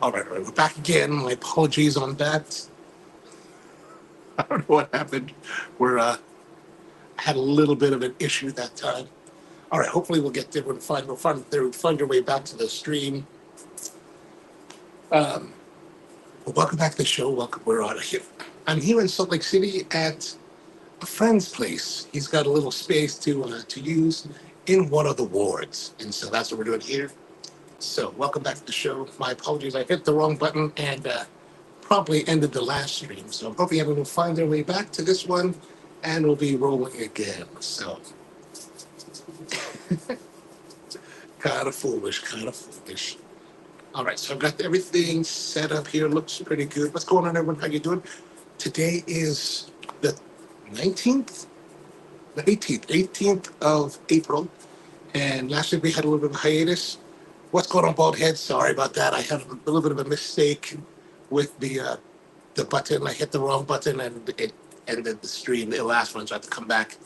All right, we're back again. My apologies on that. I don't know what happened. We're had a little bit of an issue that time. All right, hopefully we'll get there. We'll find our way back to the stream. Um, well, welcome back to the show. Welcome. We're on here. I'm here in Salt Lake City at a friend's place. He's got a little space to use in one of the wards, and so that's what we're doing here. So, welcome back to the show. My apologies. I hit the wrong button and probably ended the last stream. So, I'm hoping everyone will find their way back to this one and we'll be rolling again. So, kind of foolish, kind of foolish. All right. So, I've got everything set up here. Looks pretty good. What's going on, everyone? How you doing? Today is the 19th, the 18th of April. And last week we had a little bit of a hiatus. What's going on, bald head? Sorry about that. I had a little bit of a mistake with the button. I hit the wrong button and it ended the stream, the last one. So I had to come back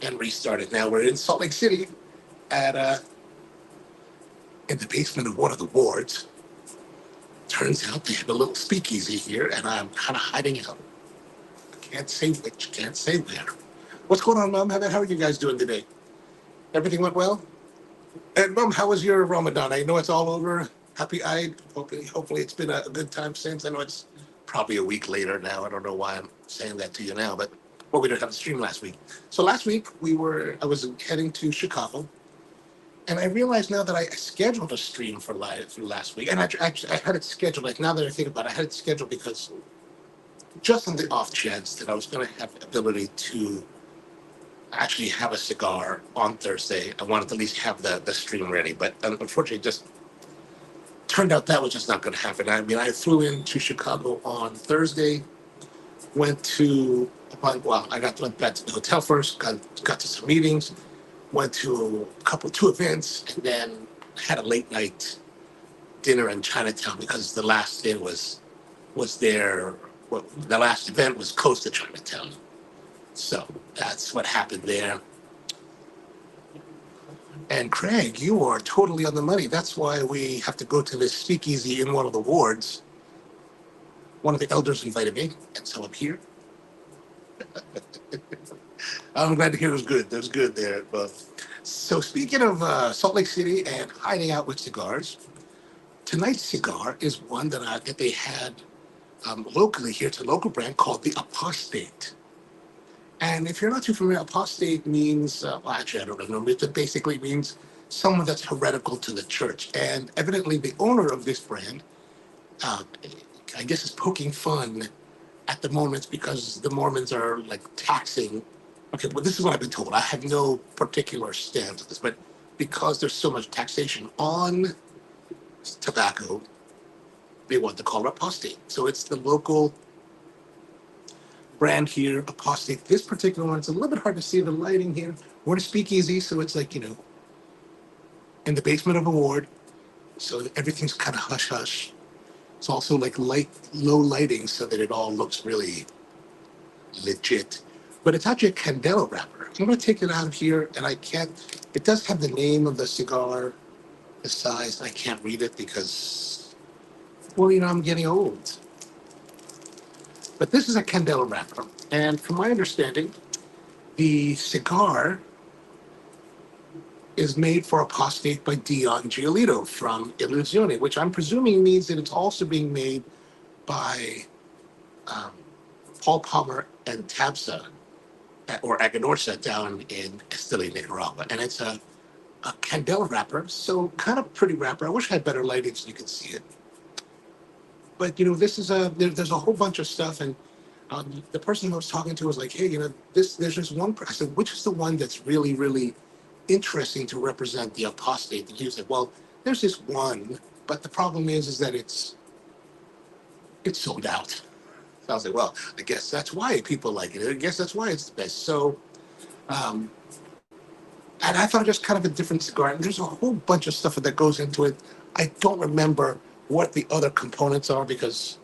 and restart it. Now we're in Salt Lake City at in the basement of one of the wards. Turns out they have a little speakeasy here, and I'm kind of hiding out. Can't say which, can't say where. What's going on, Mom? How are you guys doing today? Everything went well? And Mom, how was your Ramadan? I know it's all over. Happy Eid. Hopefully it's been a good time since. I know it's probably a week later now. I don't know why I'm saying that to you now, but well, we didn't have a stream last week. So last week I was heading to Chicago, and I realized now that I scheduled a stream for live for last week, and actually I had it scheduled. Like now that I think about it, I had it scheduled because just on the off chance that I was going to have the ability to actually have a cigar on Thursday, I wanted to at least have the stream ready. But unfortunately, just turned out that was just not going to happen. I mean, I flew into Chicago on Thursday, went to, well, went back to the hotel first, got to some meetings, went to two events, and then had a late night dinner in Chinatown because the last day was there. Well, the last event was close to Chinatown, so that's what happened there. And Craig, you are totally on the money. That's why we have to go to this speakeasy in one of the wards. One of the elders invited me, and so I'm here. I'm glad to hear it was good. That was good there. But so speaking of Salt Lake City and hiding out with cigars, tonight's cigar is one that they had locally here. It's a local brand called the Apostate. And if you're not too familiar, apostate means, well, actually, I don't know. It basically means someone that's heretical to the church. And evidently, the owner of this brand, uh, I guess, is poking fun at the Mormons because the Mormons are like taxing. Okay, well, this is what I've been told. I have no particular stance on this, but because there's so much taxation on tobacco, they want to call it apostate. So it's the local brand here, apostate. This particular one, it's a little bit hard to see the lighting here. We're in a speakeasy, so it's like, in the basement of a ward. So everything's kind of hush hush. It's also like low lighting so that it all looks really legit. But it's actually a Candela wrapper. I'm going to take it out of here, and I can't. It does have the name of the cigar, the size. I can't read it because, well, I'm getting old. But this is a Candela wrapper, and from my understanding, the cigar is made for apostate by Dion Giolito from Illusione, which I'm presuming means that it's also being made by um, Paul Palmer and Tabsa or Aganorsa down in Esteli, Nicaragua. And it's a Candela wrapper, so kind of pretty wrapper. I wish I had better lighting so you could see it. But this is there's a whole bunch of stuff, and the person I was talking to was like, "Hey, there's just one." I said, "Which is the one that's really, really interesting to represent the apostate?" And he was like, "Well, there's this one, but the problem is that it's sold out." So I was like, "Well, I guess that's why people like it. I guess that's why it's the best." So, um, and I thought it was kind of a different cigar. And there's a whole bunch of stuff that goes into it. I don't remember what the other components are because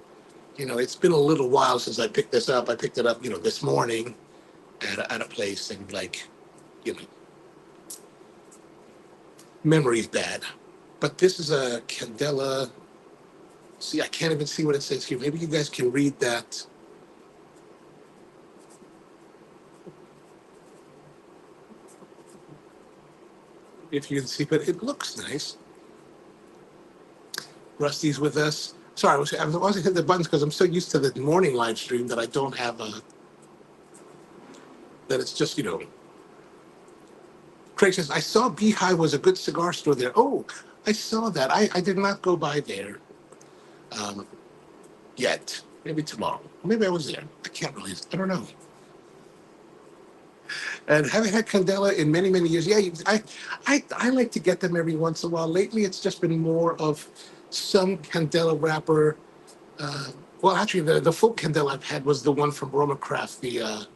it's been a little while since I picked this up. I picked it up, this morning at a place, and like, you know, memory's bad. But this is a Candela. See, I can't even see what it says here. Maybe you guys can read that. If you can see, but it looks nice. Rusty's with us. Sorry, I wasn't hitting the buttons because I'm so used to the morning live stream that I don't have a, that it's just, Craig says, I saw Beehive was a good cigar store there. Oh, I saw that. I did not go by there um, yet. Maybe tomorrow. Maybe I was there. I can't really, I don't know. And haven't had Candela in many, many years. Yeah, I like to get them every once in a while. Lately, it's just been more of some Candela wrapper. Uh, well, actually, the full Candela I've had was the one from Roma Craft, the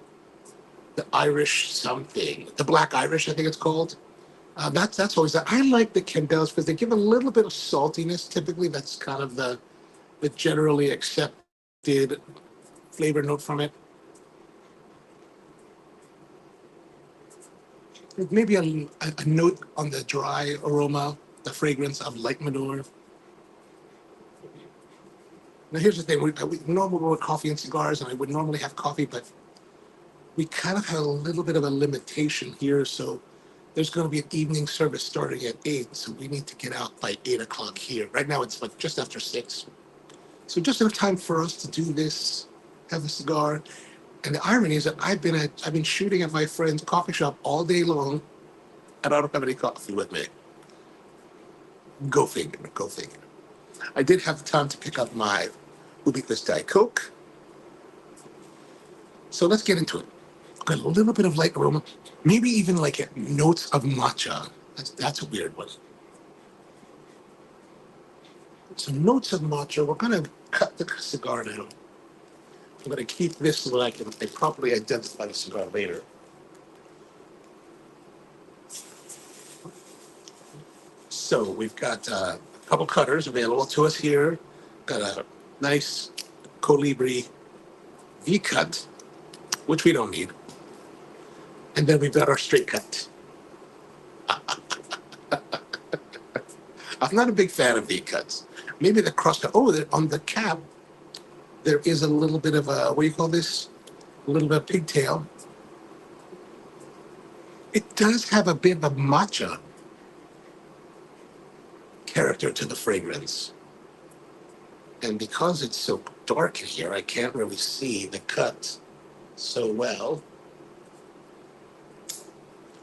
Irish something, the Black Irish, I think it's called. That's always that. I like the Candelas because they give a little bit of saltiness. Typically, that's kind of the generally accepted flavor note from it. Maybe a note on the dry aroma, the fragrance of light manure. Now, here's the thing: we normally go with coffee and cigars, and I would normally have coffee, but we kind of have a little bit of a limitation here. So there's going to be an evening service starting at 8, so we need to get out by 8 o'clock here. Right now, it's like just after 6, so just enough time for us to do this, have a cigar. And the irony is that I've been shooting at my friend's coffee shop all day long, and I don't have any coffee with me. Go figure. Go figure. I did have time to pick up my Ubicus Diet Coke. So let's get into it. Got a little bit of light aroma, maybe even like notes of matcha. That's a weird one. So notes of matcha. We're gonna cut the cigar now. I'm gonna keep this so that I can properly identify the cigar later. So we've got a couple cutters available to us here. Got a nice Colibri V cut, which we don't need. And then we've got our straight cut. I'm not a big fan of V cuts. Maybe the cross cut. Oh, on the cap, there is a little bit of a, what do you call this? A little bit of pigtail. It does have a bit of a matcha character to the fragrance. And because it's so dark in here, I can't really see the cut so well.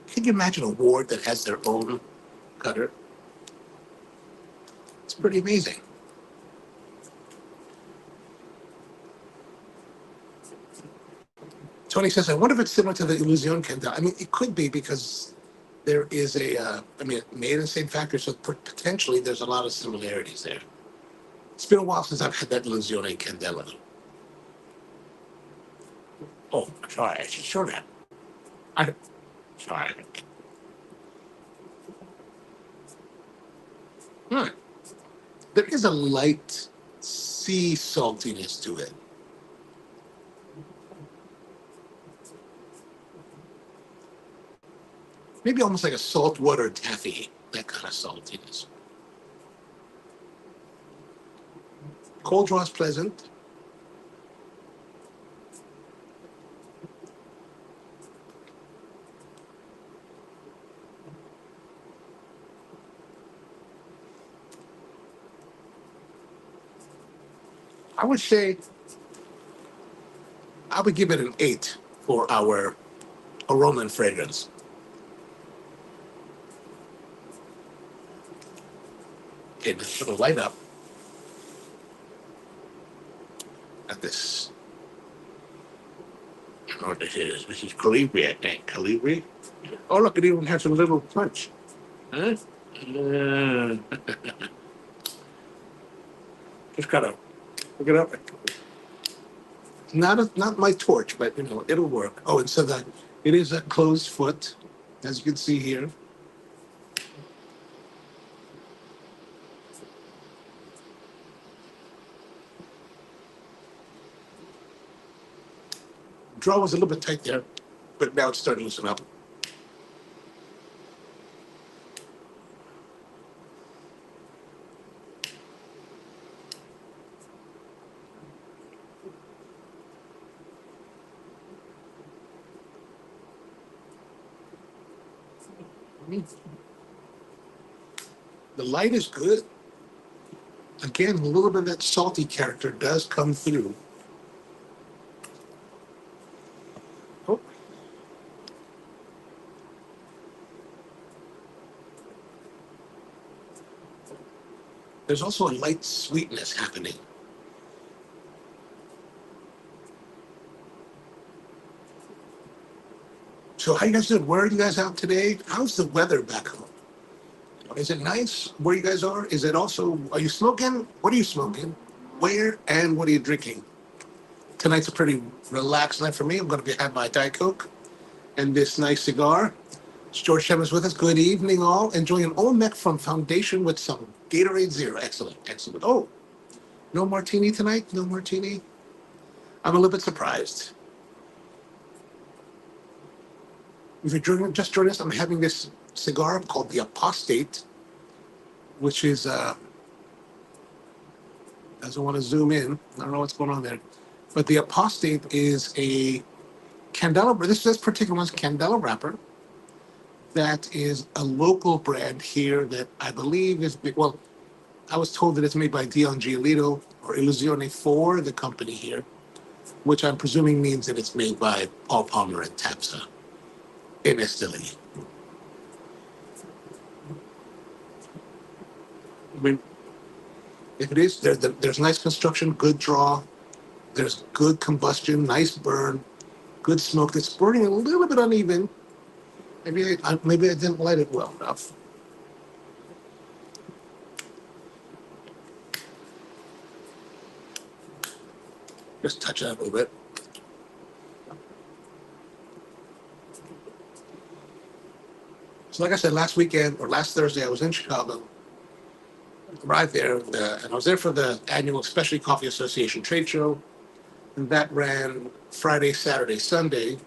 Can you imagine a ward that has their own cutter? It's pretty amazing. Tony says, I wonder if it's similar to the Illusion Candela. I mean, it could be because there is made in the same factory, so potentially there's a lot of similarities there. It's been a while since I've had that Illusion Candela. Oh, sorry, I should show that. Sorry. Hmm. There is a light sea saltiness to it. Maybe almost like a saltwater taffy, that kind of saltiness. Cold draw is pleasant. I would say I would give it an 8 for our aroma and fragrance. Okay, this is going to light up at this. I don't know what this is. This is Calibri, I think. Calibri? Oh, look, it even has a little punch. Huh? Uh, just gotta look it up. Not my torch, but it'll work. Oh, and so it is a closed foot, as you can see here. Draw was a little bit tight there, but now it's starting to loosen up. The light is good. Again, a little bit of that salty character does come through. Oh, there's also a light sweetness happening. So how you guys doing? Where are you guys out today? How's the weather back home? Is it nice where you guys are? Is it also, are you smoking? What are you smoking? Where and what are you drinking? Tonight's a pretty relaxed night for me. I'm going to have my Diet Coke and this nice cigar. George Shem is with us. Good evening, all. Enjoying an Olmec from Foundation with some Gatorade Zero. Excellent, excellent. Oh, no martini tonight? No martini? I'm a little bit surprised. If you're just joining us, I'm having this cigar called the Apostate, which is, doesn't want to zoom in. I don't know what's going on there. But the Apostate is a Candela, this particular one's Candela wrapper. That is a local brand here that I believe is, well, I was told that it's made by Dion Giolito or Illusione for the company here, which I'm presuming means that it's made by Paul Palmer and Tapsa in Italy. I mean, if it is, there's nice construction, good draw, there's good combustion, nice burn, good smoke. It's burning a little bit uneven. Maybe I didn't light it well enough. Just touch that a little bit. So like I said, last weekend or last Thursday, I was in Chicago, arrived there, and I was there for the annual Specialty Coffee Association trade show. And that ran Friday, Saturday, Sunday.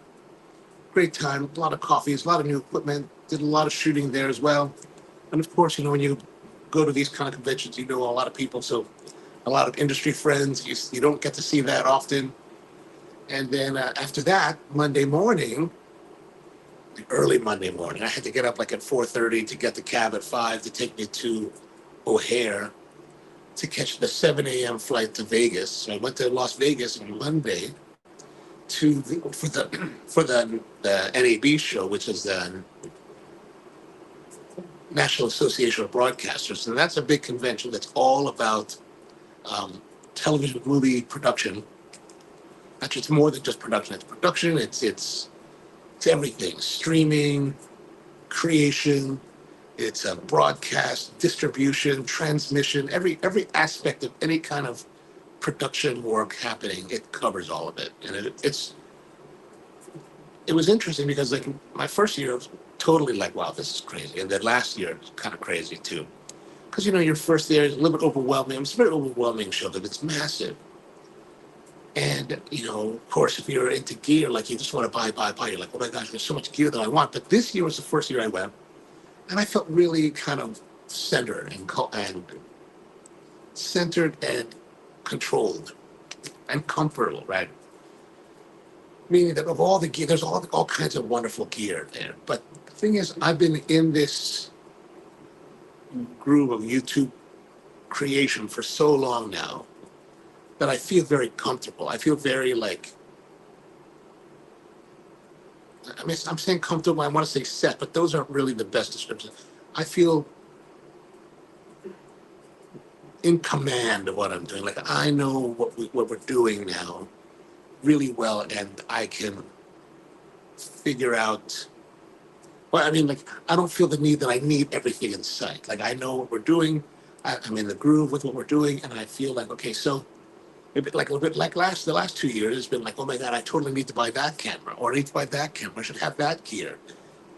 Great time, a lot of coffees, a lot of new equipment, did a lot of shooting there as well. And of course, when you go to these kind of conventions, you know a lot of people. So a lot of industry friends, you don't get to see that often. And then after that, Monday morning, early Monday morning, I had to get up like at 4:30 to get the cab at 5 to take me to O'Hare to catch the 7 a.m. flight to Vegas. So I went to Las Vegas on Monday for the NAB show, which is the National Association of Broadcasters, and that's a big convention that's all about television movie production. Actually, it's more than just production. It's production. It's everything: streaming, creation. It's a broadcast, distribution, transmission. Every aspect of any kind of production work happening, it covers all of it, and it was interesting because like my first year was totally like, wow, this is crazy, and then last year was kind of crazy too, because your first year is a little bit overwhelming. It's a very overwhelming show that it's massive, and of course, if you're into gear, like you just want to buy. You're like, oh my gosh, there's so much gear that I want. But this year was the first year I went, and I felt really kind of centered and centered and controlled and comfortable, right? Meaning that of all the gear, there's all kinds of wonderful gear there. But the thing is, I've been in this groove of YouTube creation for so long now that I feel very comfortable. I feel very like, I mean, I'm saying comfortable, I want to say set, but those aren't really the best descriptions. I feel in command of what I'm doing. Like I know what we're doing now really well, and I can figure out. Well, I mean, like I don't feel the need that I need everything in sight. Like I know what we're doing. I'm in the groove with what we're doing, and I feel like okay. So maybe like a little bit like the last 2 years, it's been like, oh my god, I totally need to buy that camera, or I need to buy that camera. I should have that gear.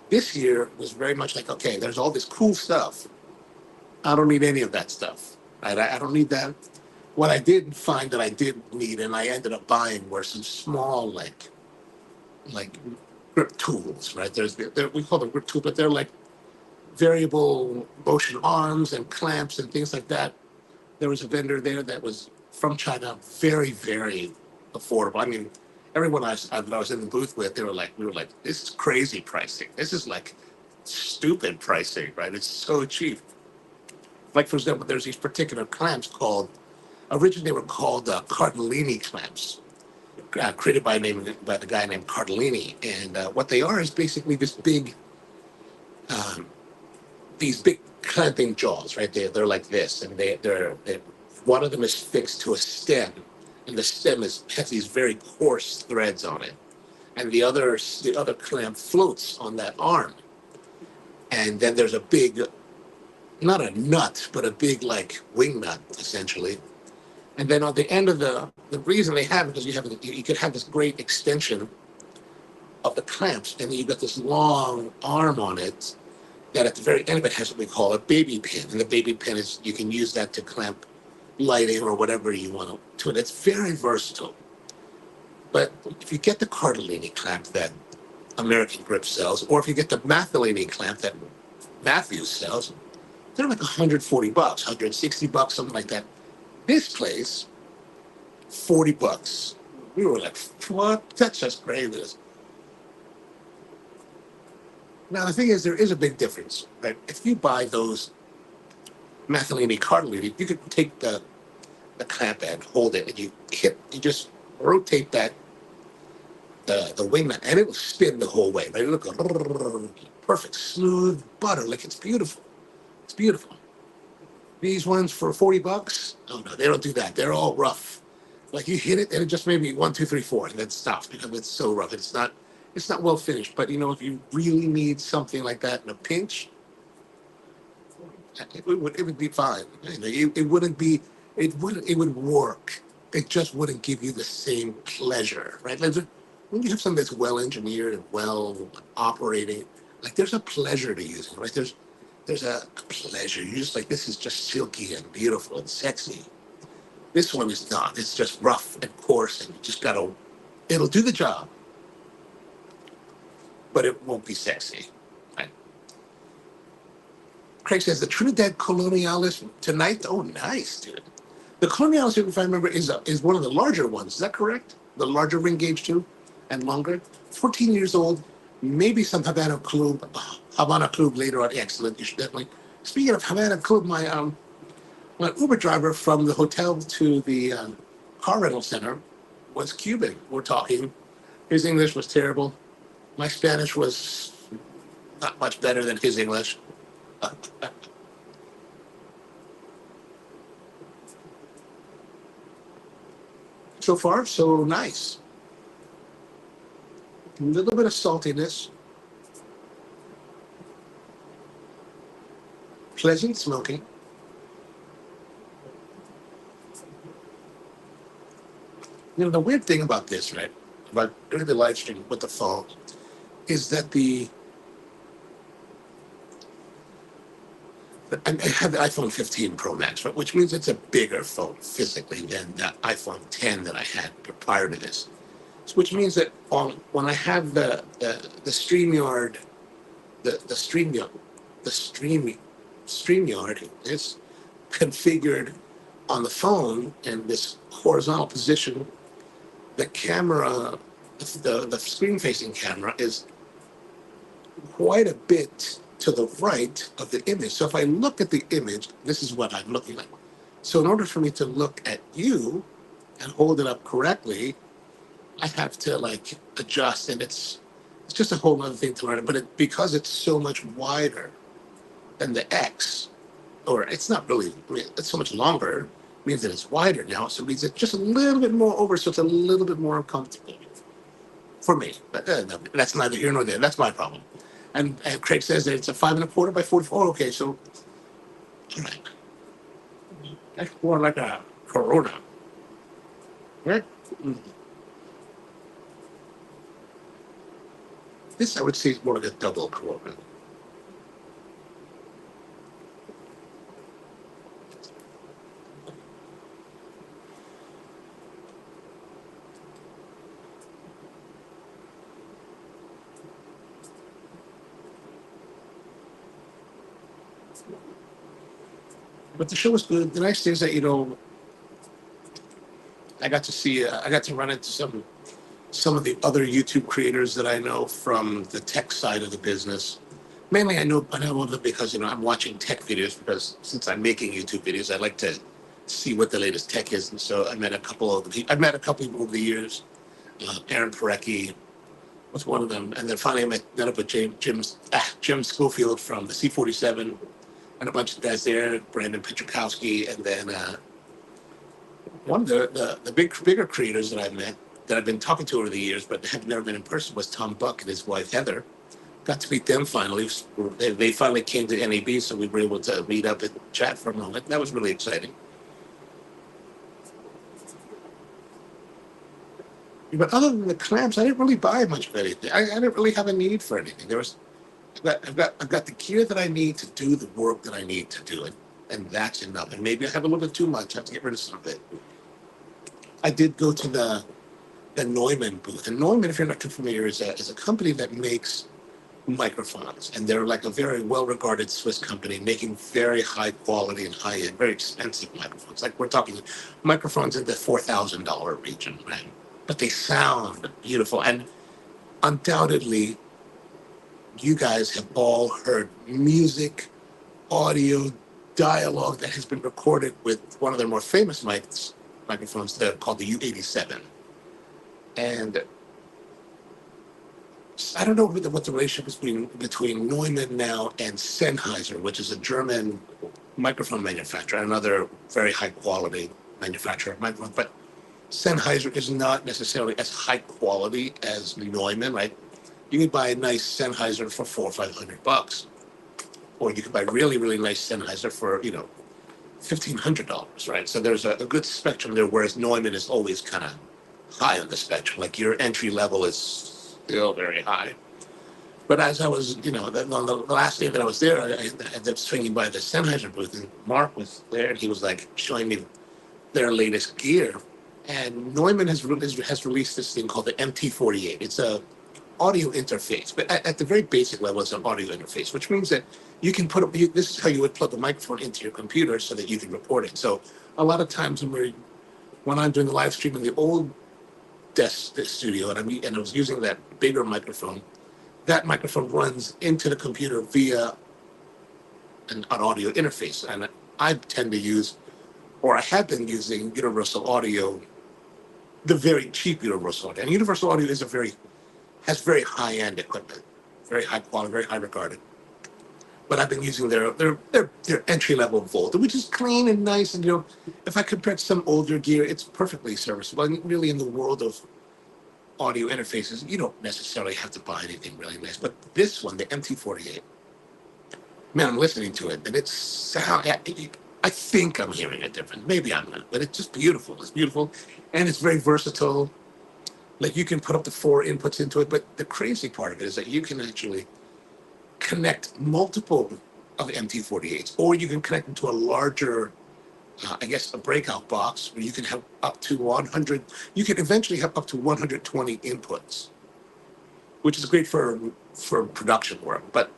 This year was very much like, okay, there's all this cool stuff. I don't need any of that stuff. Right? I don't need that. What I did find that I did need, and I ended up buying, were some small like grip tools. Right? We call them grip tools, but they're like variable motion arms and clamps and things like that. There was a vendor there that was from China, very very affordable. I mean, everyone I was in the booth with, we were like, this is crazy pricing. This is like stupid pricing, right? It's so cheap. Like, for example, there's these particular clamps called, originally they were called Cardellini clamps, created by the guy named Cardellini. And what they are is basically um, these big clamping jaws, right? They're like this, and they're one of them is fixed to a stem, and the stem has these very coarse threads on it, and the other clamp floats on that arm, and then there's a big, not a nut, but a big like wing nut essentially. And then on the end of the reason they have it is you could have this great extension of the clamps, and then you've got this long arm on it that at the very end of it has what we call a baby pin. And the baby pin is, you can use that to clamp lighting or whatever you want to it. It's very versatile. But if you get the Cardellini clamp that American Grip sells, or if you get the Mathellini clamp that Matthews sells, they're like 140 bucks, 160 bucks, something like that. This place, 40 bucks. We were like, what? That's just crazy. Now, the thing is, there is a big difference, right? If you buy those Mathellini Cardellini, you could take the clamp and hold it, and you just rotate the wing nut, and it'll spin the whole way, right? It'll go perfect, smooth butter, like it's beautiful. It's beautiful. These ones for 40 bucks, oh no, they don't do that. They're all rough. Like you hit it, and it just maybe one, two, three, four, and then stops because it's so rough. It's not well finished. But if you really need something like that in a pinch, it would be fine. It wouldn't be it would work. It just wouldn't give you the same pleasure, right? Like, when you have something that's well engineered and well operating, like there's a pleasure to using it, right? There's a pleasure. You're just like, this is just silky and beautiful and sexy. This one is not. It's just rough and coarse, and you just gotta. It'll do the job, but it won't be sexy. Right? Craig says the Trinidad Colonialis tonight. Oh, nice, dude. The Colonialis, if I remember, is one of the larger ones. Is that correct? The larger ring gauge too, and longer. 14 years old. Maybe some Havana Club later on. Excellent. You should definitely. Speaking of Havana Club, my Uber driver from the hotel to the car rental center was Cuban. We're talking. His English was terrible. My Spanish was not much better than his English. So far, so nice. A little bit of saltiness, pleasant smoking. The weird thing about this, right, about doing the live stream with the phone, is that I have the iPhone 15 Pro Max, right, which means it's a bigger phone physically than the iPhone 10 that I had prior to this. So, which means that when I have the StreamYard, the StreamYard, the StreamYard is configured on the phone in this horizontal position. The camera, the screen facing camera is quite a bit to the right of the image. So if I look at the image, this is what I'm looking at. So in order for me to look at you and hold it up correctly, I have to like adjust, and it's just a whole other thing to learn. But because it's so much wider than the X, or it's not really, it's so much longer, means that it's wider now. So it means it's just a little bit more over, so it's a little bit more uncomfortable for me. But no, that's neither here nor there. That's my problem. And Craig says that it's a 5 1/4 by 44. Okay, so all right, that's more like a Corona, right? Mm. This I would say is more like a double Corona. But the show was good. The nice thing is that I got to run into some of the other YouTube creators that I know from the tech side of the business, Mainly, I know them because I'm watching tech videos because since I'm making YouTube videos, I like to see what the latest tech is. And so I've met a couple people over the years. Aaron Parecki was one of them, and then finally met up with Jim Schofield from the C47, and a bunch of guys there, Brandon Petrikowski, and then one of the bigger creators that I've met that I've been talking to over the years, but have never been in person was Tom Buck and his wife Heather. Got to meet them finally. They finally came to NAB, so we were able to meet up and chat for a moment. That was really exciting. But other than the clamps, I didn't really buy much of anything. I didn't really have a need for anything. I've got the gear that I need to do the work that I need to do it, and that's enough. And maybe I have a little bit too much. I have to get rid of some of it. I did go to the Neumann booth, and Neumann, if you're not too familiar, is a company that makes microphones, and they're like a very well-regarded Swiss company making very high quality and high-end, very expensive microphones. Like we're talking microphones in the $4,000 region, right? But they sound beautiful, and undoubtedly, you guys have all heard music, audio, dialogue that has been recorded with one of their more famous microphones. They're called the U87, and I don't know what the relationship is between Neumann now and Sennheiser, which is a German microphone manufacturer, another very high quality manufacturer of microphones. But Sennheiser is not necessarily as high quality as Neumann, right? You can buy a nice Sennheiser for $400 or $500, or you can buy really nice Sennheiser for $1,500, right? So there's a good spectrum there, whereas Neumann is always kind of high on the spectrum. Like your entry level is still very high. But as I was, on the last day that I was there, I ended up swinging by the Sennheiser booth, and Mark was there, and he was like showing me their latest gear. And Neumann has released this thing called the MT48. It's a audio interface, but at the very basic level, it's an audio interface, which means that you can this is how you would plug the microphone into your computer so that you can record it. So a lot of times when I'm doing the live stream in the old desk studio, and I was using that bigger microphone, that microphone runs into the computer via an audio interface. And I tend to use, or I have been using, Universal Audio, the very cheap Universal Audio. And Universal Audio has very high end equipment, very high quality, very high regarded. But I've been using their entry level Volt, which is clean and nice. And if I compare it to some older gear, it's perfectly serviceable. And really, in the world of audio interfaces, you don't necessarily have to buy anything really nice. But this one, the MT48, man, I'm listening to it, and it's sound. I think I'm hearing it different. Maybe I'm not, but it's just beautiful. It's beautiful, and it's very versatile. Like you can put up to 4 inputs into it. But the crazy part of it is that you can actually connect multiple of the MT48s, or you can connect them to a larger, a breakout box where you can have up to 100. You can eventually have up to 120 inputs, which is great for production work. But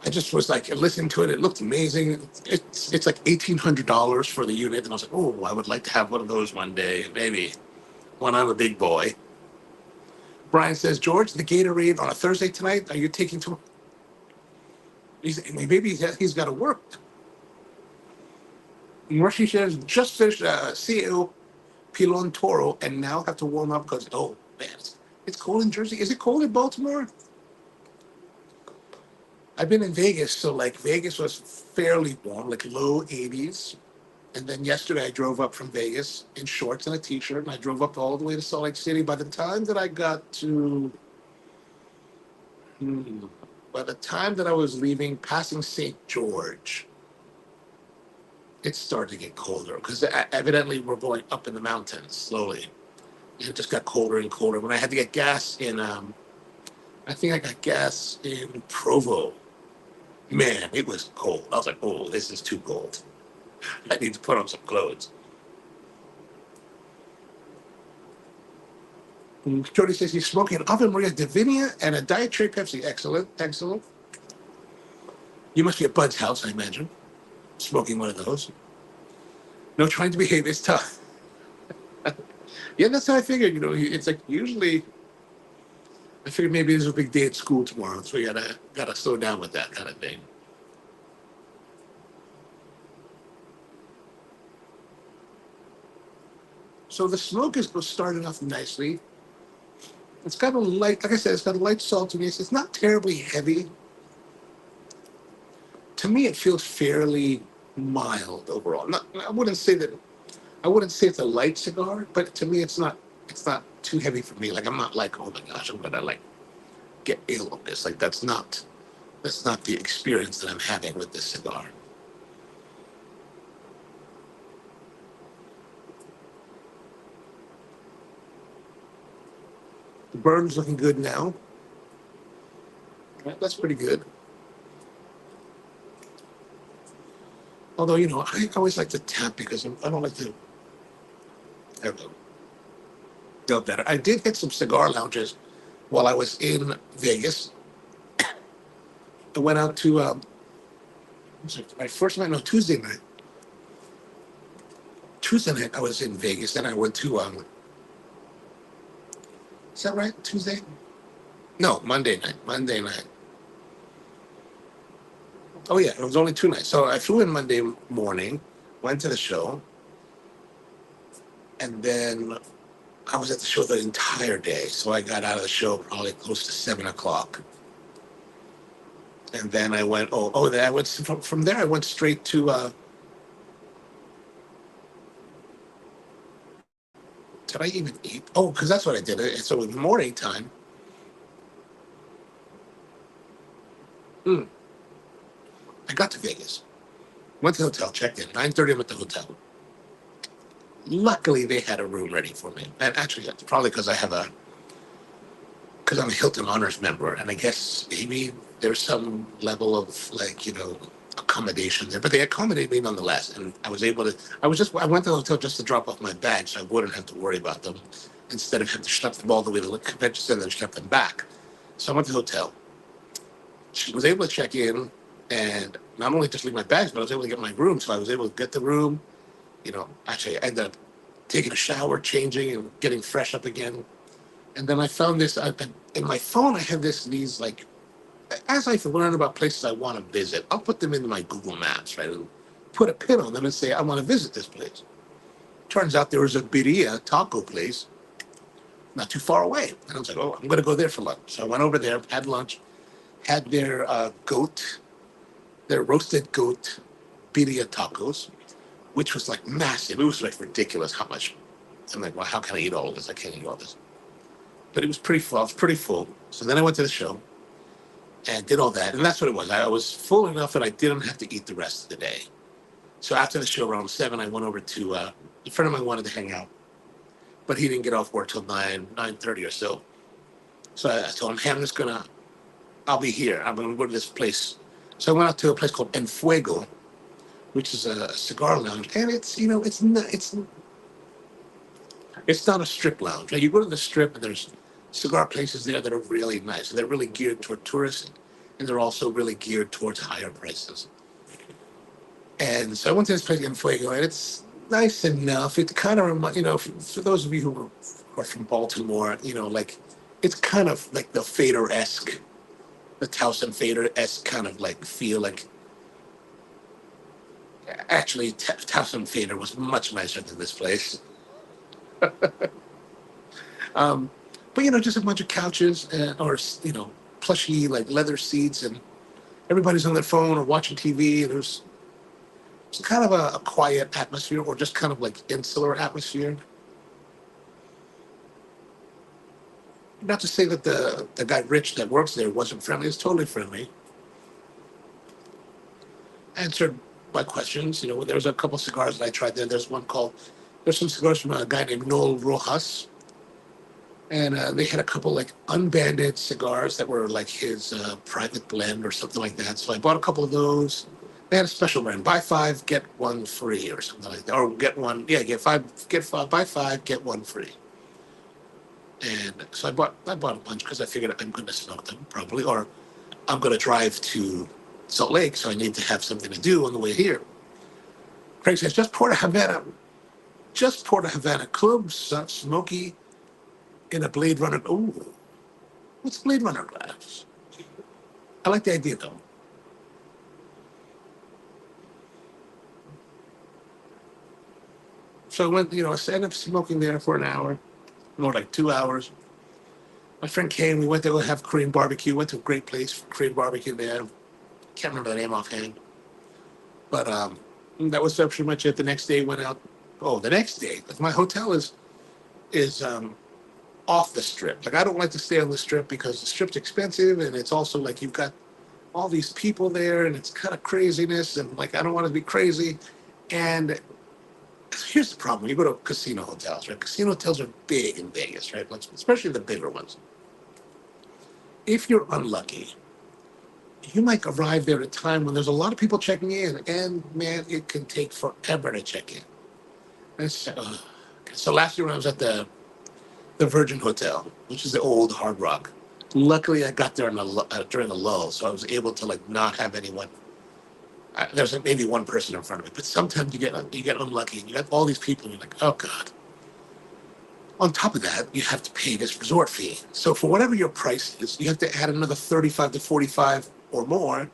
I just was like listening to it. It looked amazing. It's like $1,800 for the unit, and I was like, oh, I would like to have one of those one day, maybe when I'm a big boy. Brian says, George, the Gatorade on a Thursday tonight. Are you taking to? Maybe he's got to work. Mercy says, just finished CEO Pilon Toro and now have to warm up because, oh, man, it's cold in Jersey. Is it cold in Baltimore? I've been in Vegas, so like Vegas was fairly warm, like low 80s. And then yesterday I drove up from Vegas in shorts and a t-shirt, and I drove up all the way to Salt Lake City. By the time that I got to, by the time that I was leaving, passing St. George, it started to get colder because evidently we're going up in the mountains slowly. It just got colder and colder. When I had to get gas I think I got gas in Provo. Man, it was cold. I was like, oh, this is too cold. I need to put on some clothes. Jody says he's smoking an Ave Maria Divinia and a Diet Cherry Pepsi. Excellent, excellent. You must be at Bud's house, I imagine, smoking one of those. No, trying to behave is tough. Yeah, that's how I figured. It's like usually I figured maybe there's a big day at school tomorrow, so we gotta slow down with that kind of thing. So the smoke is starting off nicely. It's got a light, like I said, it's got a light saltiness. It's not terribly heavy. To me, it feels fairly mild overall. Not, I wouldn't say it's a light cigar, but to me, it's not too heavy for me. Like I'm not like, oh my gosh, I'm gonna like get ill of this. Like that's not the experience that I'm having with this cigar. The burn's looking good now. Right, that's pretty good. Although, I always like to tap because I don't like to. There we go. Feel better. I did hit some cigar lounges while I was in Vegas. I went out to was it my first night, no, Tuesday night. Tuesday night I was in Vegas. Then I went to is that right? Tuesday? No, Monday night. Monday night. Oh yeah, it was only 2 nights. So I flew in Monday morning, went to the show, and then I was at the show the entire day. So I got out of the show probably close to 7 o'clock. And then I went, then I went from there. I went straight to, did I even eat? Oh, because that's what I did. So in the morning time, mm, I got to Vegas, went to the hotel, checked in, 9:30. I'm at the hotel. Luckily, they had a room ready for me. And actually, it's probably because I'm a Hilton Honors member, and I guess maybe there's some level of like accommodation there, but they accommodated me nonetheless, and I was able to. I went to the hotel just to drop off my bags, so I wouldn't have to worry about them, instead of having to schlep them all the way to the convention center and schlep them back. So I went to the hotel. She was able to check in, and not only just leave my bags, but I was able to get my room. So I was able to get the room. Actually, I ended up taking a shower, changing, and getting fresh up again. And then I found this in my phone. I have these like, as I learn about places I want to visit, I'll put them into my Google Maps, right? And put a pin on them and say I want to visit this place. Turns out there was a birria taco place not too far away, and I was like, oh, I'm going to go there for lunch. So I went over there, had lunch, had their roasted goat birria tacos, which was like massive. It was like ridiculous how much. I'm like, well, how can I eat all of this? I can't eat all this. But it was pretty full. I was pretty full. So then I went to the show and did all that. And that's what it was. I was full enough that I didn't have to eat the rest of the day. So after the show around 7, I went over to a friend of mine wanted to hang out, but he didn't get off work till 9:30 or so. So I told him, hey, I'll be here. I'm gonna go to this place. So I went out to a place called En Fuego, which is a cigar lounge. And it's not a strip lounge. Like, you go to the strip and there's cigar places there that are really nice. And they're really geared toward tourists, and they're also really geared towards higher prices. And so I went to this place in Fuego, and it's nice enough. It kind of reminds, for those of you who are from Baltimore, like it's kind of like the Fader-esque, the Towson Fader-esque kind of like feel. Like actually, Towson Fader was much nicer than this place. Um, but just a bunch of couches or plushy like leather seats, and everybody's on their phone or watching TV. And there's it's kind of a quiet atmosphere, or just kind of like insular atmosphere. Not to say that the guy Rich that works there wasn't friendly. He's totally friendly. Answered my questions. There was a couple cigars that I tried there. There's some cigars from a guy named Noel Rojas, and they had a couple like unbanded cigars that were like his private blend or something like that. So I bought a couple of those. They had a special brand: buy five get one free or something like that, or get one, yeah, get five, buy five get one free. And so I bought a bunch because I figured I'm going to smoke them probably, or I'm going to drive to Salt Lake, so I need to have something to do on the way here. Craig says, just poured a Havana Club, smoky, in a Blade Runner. Ooh, What's Blade Runner glass? I like the idea though. So I went, I ended up smoking there for an hour, more like 2 hours. My friend came. We went to go have Korean barbecue. Went to a great place for Korean barbecue there. Can't remember the name offhand, but that was pretty much it. The next day went out. Oh, the next day, 'cause my hotel is off the strip. Like I don't like to stay on the strip because the strip's expensive, and it's also like you've got all these people there, and it's kind of craziness, and like I don't want to be crazy. And here's the problem: you go to casino hotels, right? Casino hotels are big in Vegas, right? Like, especially the bigger ones. If you're unlucky, you might arrive there at a time when there's a lot of people checking in, and man, it can take forever to check in. So last year when I was at the Virgin Hotel, which is the old Hard Rock, luckily I got there during a lull, so I was able to like not have anyone. There's like maybe one person in front of me, but sometimes you get unlucky, and you got all these people, and you're like, oh god. On top of that, you have to pay this resort fee. So for whatever your price is, you have to add another 35 to 45 or more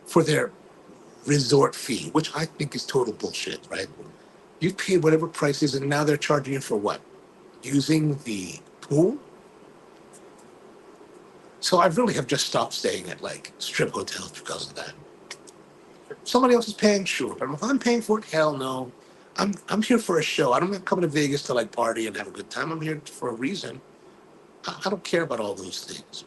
for their resort fee, which I think is total bullshit, right? You paid whatever price is, and now they're charging you for what? Using the pool? So I really have just stopped staying at like strip hotels because of that. Somebody else is paying, sure, but if I'm paying for it, hell no. I'm here for a show. I'm not coming to Vegas to like party and have a good time. I'm here for a reason. I don't care about all those things.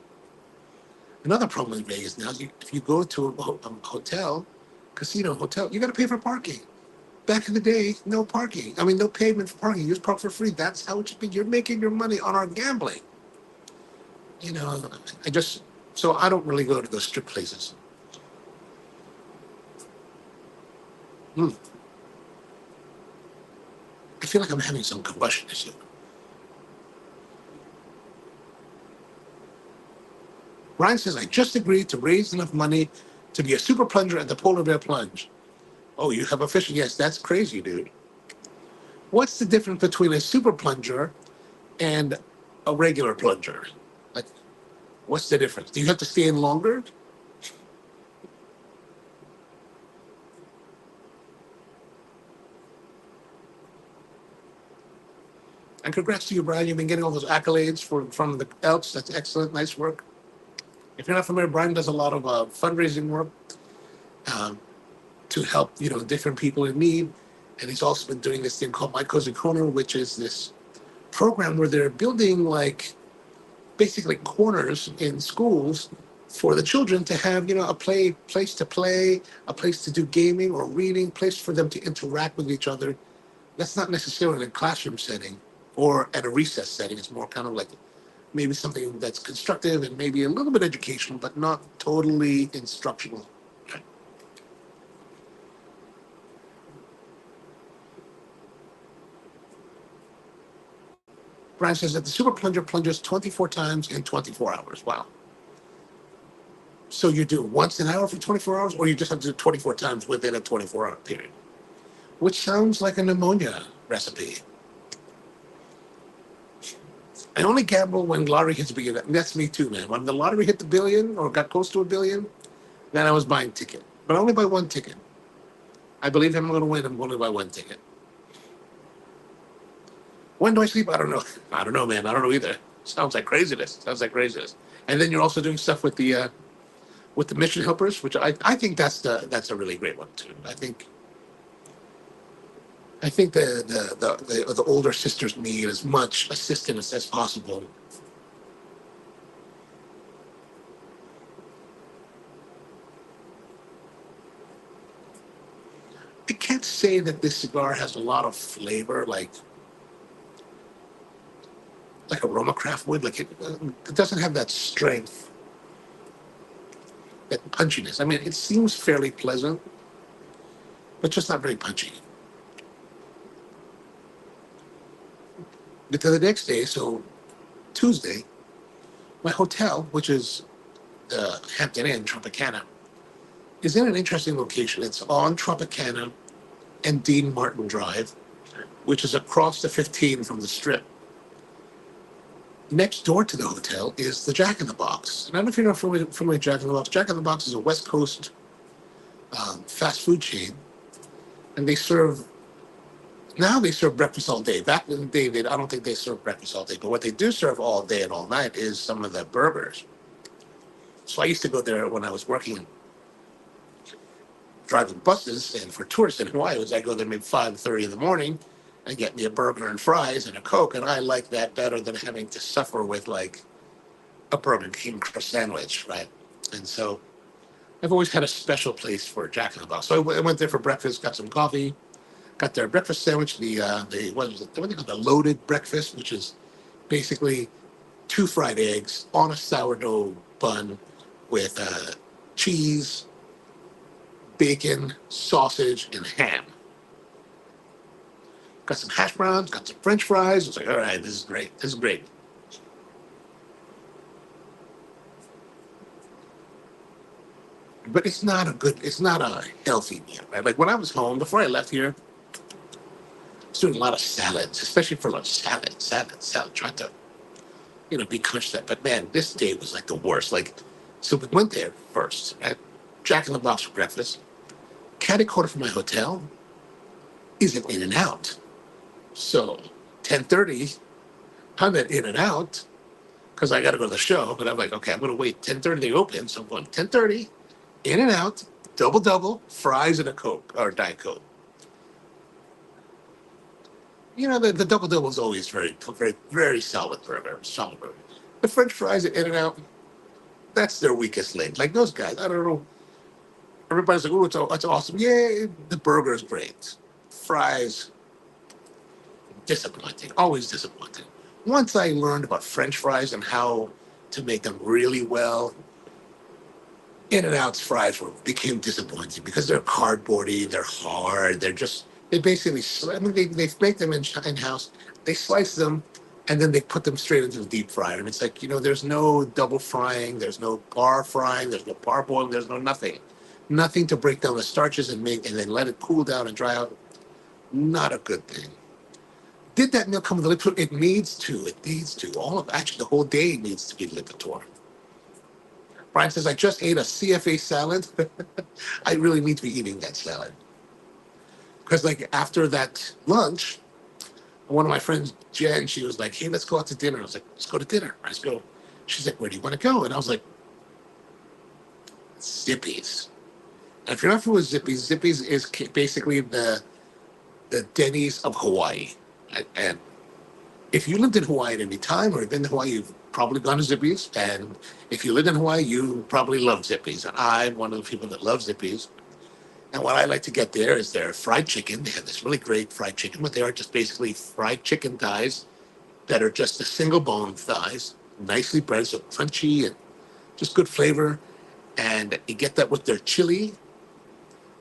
Another problem in Vegas now is if you go to a hotel, casino hotel, you got to pay for parking. Back in the day, no parking. I mean, no payment for parking. You just park for free. That's how it should be. You're making your money on our gambling. You know, I just, so I don't really go to those strip places. Hmm. I feel like I'm having some combustion issue. Ryan says, I just agreed to raise enough money to be a super plunger at the Polar Bear Plunge. Oh, you have a fish? Yes, that's crazy, dude. What's the difference between a super plunger and a regular plunger? Like, what's the difference? Do you have to stay in longer? And congrats to you, Brian. You've been getting all those accolades from the Elks. That's excellent. Nice work. If you're not familiar, Brian does a lot of fundraising work um, to help, different people in need. And he's also been doing this thing called My Cozy Corner, which is this program where they're building like basically corners in schools for the children to have, a place to play, a place to do gaming or reading, place for them to interact with each other. That's not necessarily in a classroom setting or at a recess setting. It's more kind of like maybe something that's constructive and maybe a little bit educational, but not totally instructional. Brian says that the super plunger plunges 24 times in 24 hours. Wow. So you do once an hour for 24 hours, or you just have to do 24 times within a 24-hour period, which sounds like a pneumonia recipe. I only gamble when lottery hits a billion. That's me too, man. When the lottery hit the billion or got close to a billion, then I was buying ticket. But I only buy one ticket. I believe I'm going to win. I'm going to buy one ticket. When do I sleep? I don't know. I don't know, man. I don't know either. Sounds like craziness. Sounds like craziness. And then you're also doing stuff with the mission helpers, which I think that's a really great one too. I think the older sisters need as much assistance as possible. I can't say that this cigar has a lot of flavor like aroma craft would. Like it doesn't have that strength, that punchiness. I mean, it seems fairly pleasant, but just not very punchy. But the next day, so Tuesday, my hotel, which is the Hampton Inn, Tropicana, is in an interesting location. It's on Tropicana and Dean Martin Drive, which is across the 15 from the Strip. Next door to the hotel is the Jack in the Box. And I don't know if you're not familiar with Jack in the Box. Jack in the Box is a West Coast fast food chain, and they serve breakfast all day. Back in the day, I don't think they serve breakfast all day, but what they do serve all day and all night is some of the burgers. So I used to go there when I was working driving buses, and for tourists in Hawaii, I go there maybe 5:30 in the morning and get me a burger and fries and a Coke, and I like that better than having to suffer with like a Burger King crust sandwich, right? And so I've always had a special place for Jack in the Box. So I went there for breakfast, got some coffee, got their breakfast sandwich, the what was it? What do they call the loaded breakfast, which is basically two fried eggs on a sourdough bun with cheese, bacon, sausage, and ham. Got some hash browns, got some French fries. I was like, all right, this is great. This is great. But it's not a healthy meal, right? Like when I was home, before I left here, I was doing a lot of salads, especially for lunch. Salad. Trying to, be conscious of that. But man, this day was like the worst. Like, so we went there first, at Jack in the Box for breakfast. Caddy corner from my hotel is an In and Out. So 10:30, I'm at In and Out because I got to go to the show. But I'm like, okay, I'm going to wait 10:30 they open. So I'm going 10:30, In and Out, double, fries and a Coke or Diet Coke. The double double is always very solid burger, solid burger. The French fries at In and Out, that's their weakest link. Like those guys, I don't know. Everybody's like, oh, it's awesome. Yeah, the burger is great. Fries, disappointing, always disappointing. Once I learned about French fries and how to make them really well, In and Out's fries became disappointing because they're cardboardy, they're hard, they basically they make them in house, they slice them, and then they put them straight into the deep fryer. And it's like there's no double frying, there's no bar frying, there's no bar boiling, there's no nothing to break down the starches and then let it cool down and dry out. Not a good thing. Did that meal come with a Lipitor? It needs to. It needs to. Actually, the whole day needs to be Lipitor. Brian says, I just ate a CFA salad. I really need to be eating that salad. Because, like, after that lunch, one of my friends, Jen, she was like, hey, let's go out to dinner. I was like, let's go to dinner. Let's go. She's like, where do you want to go? And I was like, Zippy's. And if you're not familiar with Zippy's is basically the Denny's of Hawaii. And if you lived in Hawaii at any time or you've been to Hawaii, you've probably gone to Zippy's. And if you lived in Hawaii, you probably love Zippy's. And I'm one of the people that love Zippy's. And what I like to get there is their fried chicken. They have this really great fried chicken, but they are just basically fried chicken thighs that are just a single bone thighs, nicely breaded, so crunchy and just good flavor. And you get that with their chili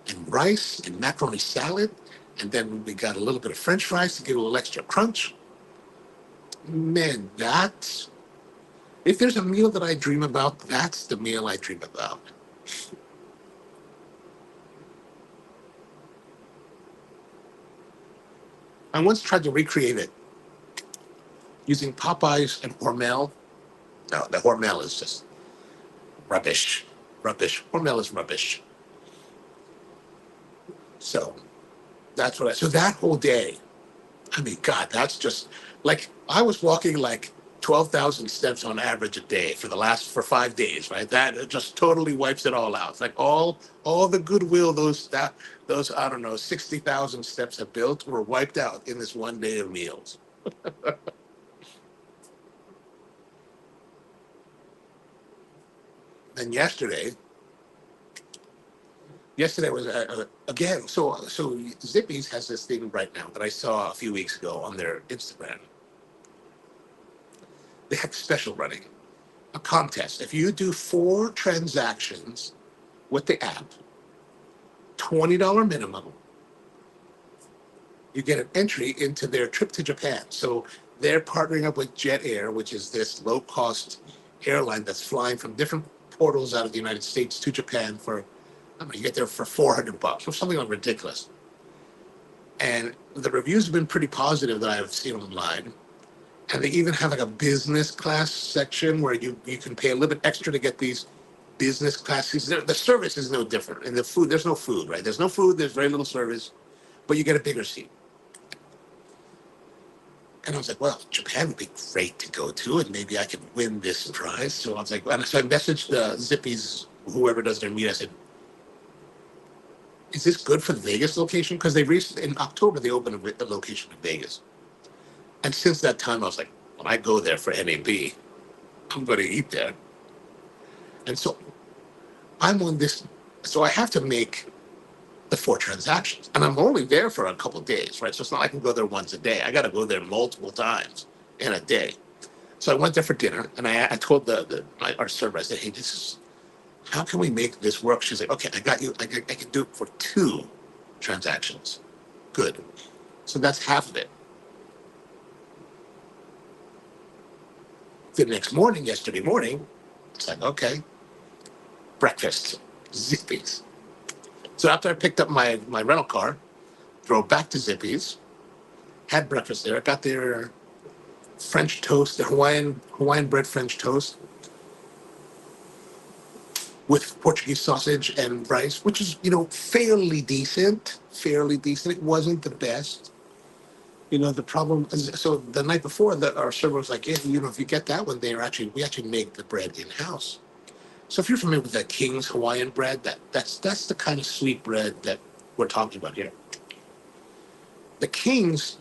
and rice and macaroni salad. And then we got a little bit of French fries to give it a little extra crunch. Man, if there's a meal that I dream about, that's the meal I dream about. I once tried to recreate it using Popeyes and Hormel. No, the Hormel is just rubbish. Rubbish. Hormel is rubbish. So so that whole day, I mean, God, that's just like I was walking like 12,000 steps on average a day for 5 days, right? That it just totally wipes it all out. It's like all the goodwill those I don't know 60,000 steps have built were wiped out in this one day of meals. And yesterday was again. So Zippy's has this thing right now that I saw a few weeks ago on their Instagram. They have a special running, a contest. If you do 4 transactions with the app, $20 minimum, you get an entry into their trip to Japan. So they're partnering up with Jet Air, which is this low cost airline that's flying from different portals out of the United States to Japan for, I don't know, you get there for $400 or something like ridiculous. And the reviews have been pretty positive that I've seen online. And they even have like a business class section where you can pay a little bit extra to get these business class seats. The service is no different. And the food, there's no food, right? There's no food, there's very little service, but you get a bigger seat. And I was like, well, Japan would be great to go to, and maybe I can win this prize. So I was like, and so I messaged Zippy's, whoever does their meet. I said, is this good for the Vegas location? Because they recently, in October, they opened a location in Vegas. And since that time, I was like, when I go there for NAB, I'm going to eat there. And so I'm on this, so I have to make the 4 transactions. And I'm only there for a couple of days, right? So it's not like I can go there once a day. I got to go there multiple times in a day. So I went there for dinner, and I told our server, I said, hey, this is, how can we make this work? She's like, okay, I got you. I can do it for 2 transactions. Good. So that's half of it. The next morning, yesterday morning, it's like, okay, breakfast, Zippy's. So after I picked up my rental car, drove back to Zippy's, had breakfast there. I got their French toast, the Hawaiian bread French toast with Portuguese sausage and rice, which is, fairly decent. Fairly decent. It wasn't the best. The problem is, so the night before, our server was like, yeah, if you get that one, we actually make the bread in house. So if you're familiar with that King's Hawaiian bread, that's the kind of sweet bread that we're talking about here. The Kings,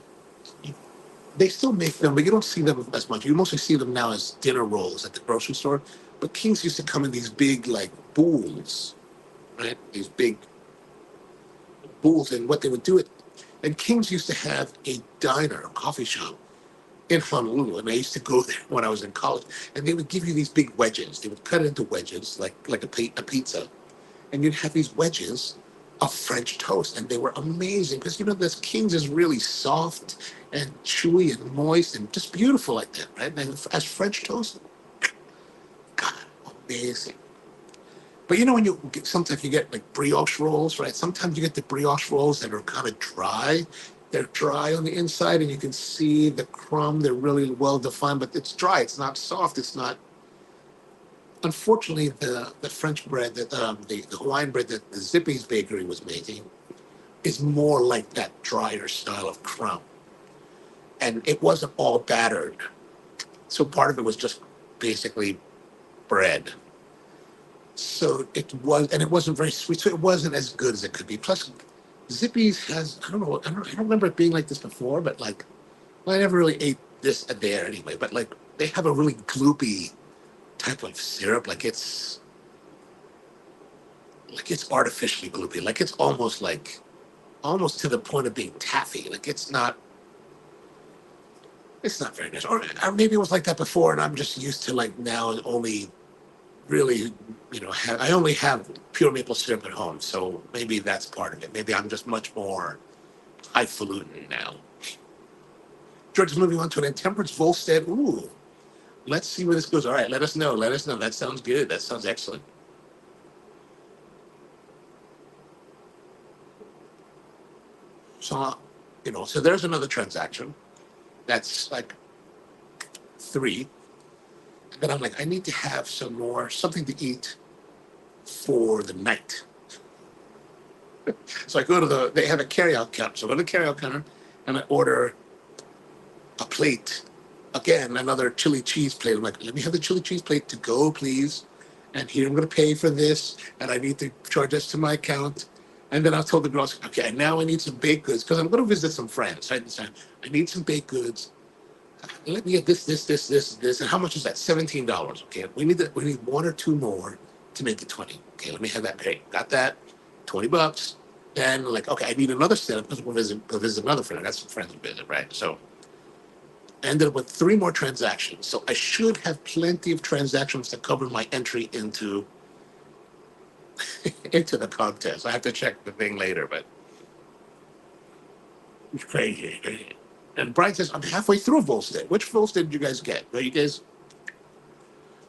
they still make them, but you don't see them as much. You mostly see them now as dinner rolls at the grocery store. But Kings used to come in these big, like, bowls, right? These big bowls. And what they would do and Kings used to have a diner, a coffee shop in Honolulu. And I used to go there when I was in college. And they would give you these big wedges. They would cut it into wedges, like a pizza. And you'd have these wedges of French toast, and they were amazing because this King's is really soft and chewy and moist and just beautiful like that, right? And as French toast, God, amazing. But when sometimes you get like brioche rolls, right? Sometimes you get the brioche rolls that are kind of dry. They're dry on the inside, and you can see the crumb. They're really well defined, but it's dry. It's not soft. It's not. Unfortunately, the French bread the Hawaiian bread that the Zippy's bakery was making is more like that drier style of crumb. And it wasn't all battered. So part of it was just basically bread. So it wasn't very sweet. So it wasn't as good as it could be. Plus, Zippy's has, I don't know, I don't remember it being like this before, but I never really ate this there anyway. But they have a really gloopy type of syrup. It's artificially gloopy. It's almost to the point of being taffy. It's not very nice. Or maybe it was like that before, and I'm just used to now only really, I only have pure maple syrup at home. So maybe that's part of it. Maybe I'm just much more highfalutin now. George is moving on to an intemperance Volstead. Ooh, let's see where this goes. All right, let us know. Let us know. That sounds good. That sounds excellent. So, so there's another transaction. That's like 3. And then I'm like, I need to have something to eat for the night. So I go to they have a carryout counter. So I go to the carryout counter and I order a plate. Again, another chili cheese plate. I'm like, let me have the chili cheese plate to go, please. And here I'm going to pay for this. And I need to charge this to my account. And then I told the girls, okay, now I need some baked goods because I'm going to visit some friends. Right? So I need some baked goods. Let me get this. And how much is that? $17. Okay, we need 1 or 2 more to make it 20. Okay, let me have that paid. Got that? $20. Then okay, I need another set because we'll visit another friend. I got some friends to visit, right? So I ended up with 3 more transactions. So I should have plenty of transactions to cover my entry into into the contest. I have to check the thing later, but it's crazy. And Brian says, I'm halfway through a Volstead. Which Volstead did you guys get? Well, you guys,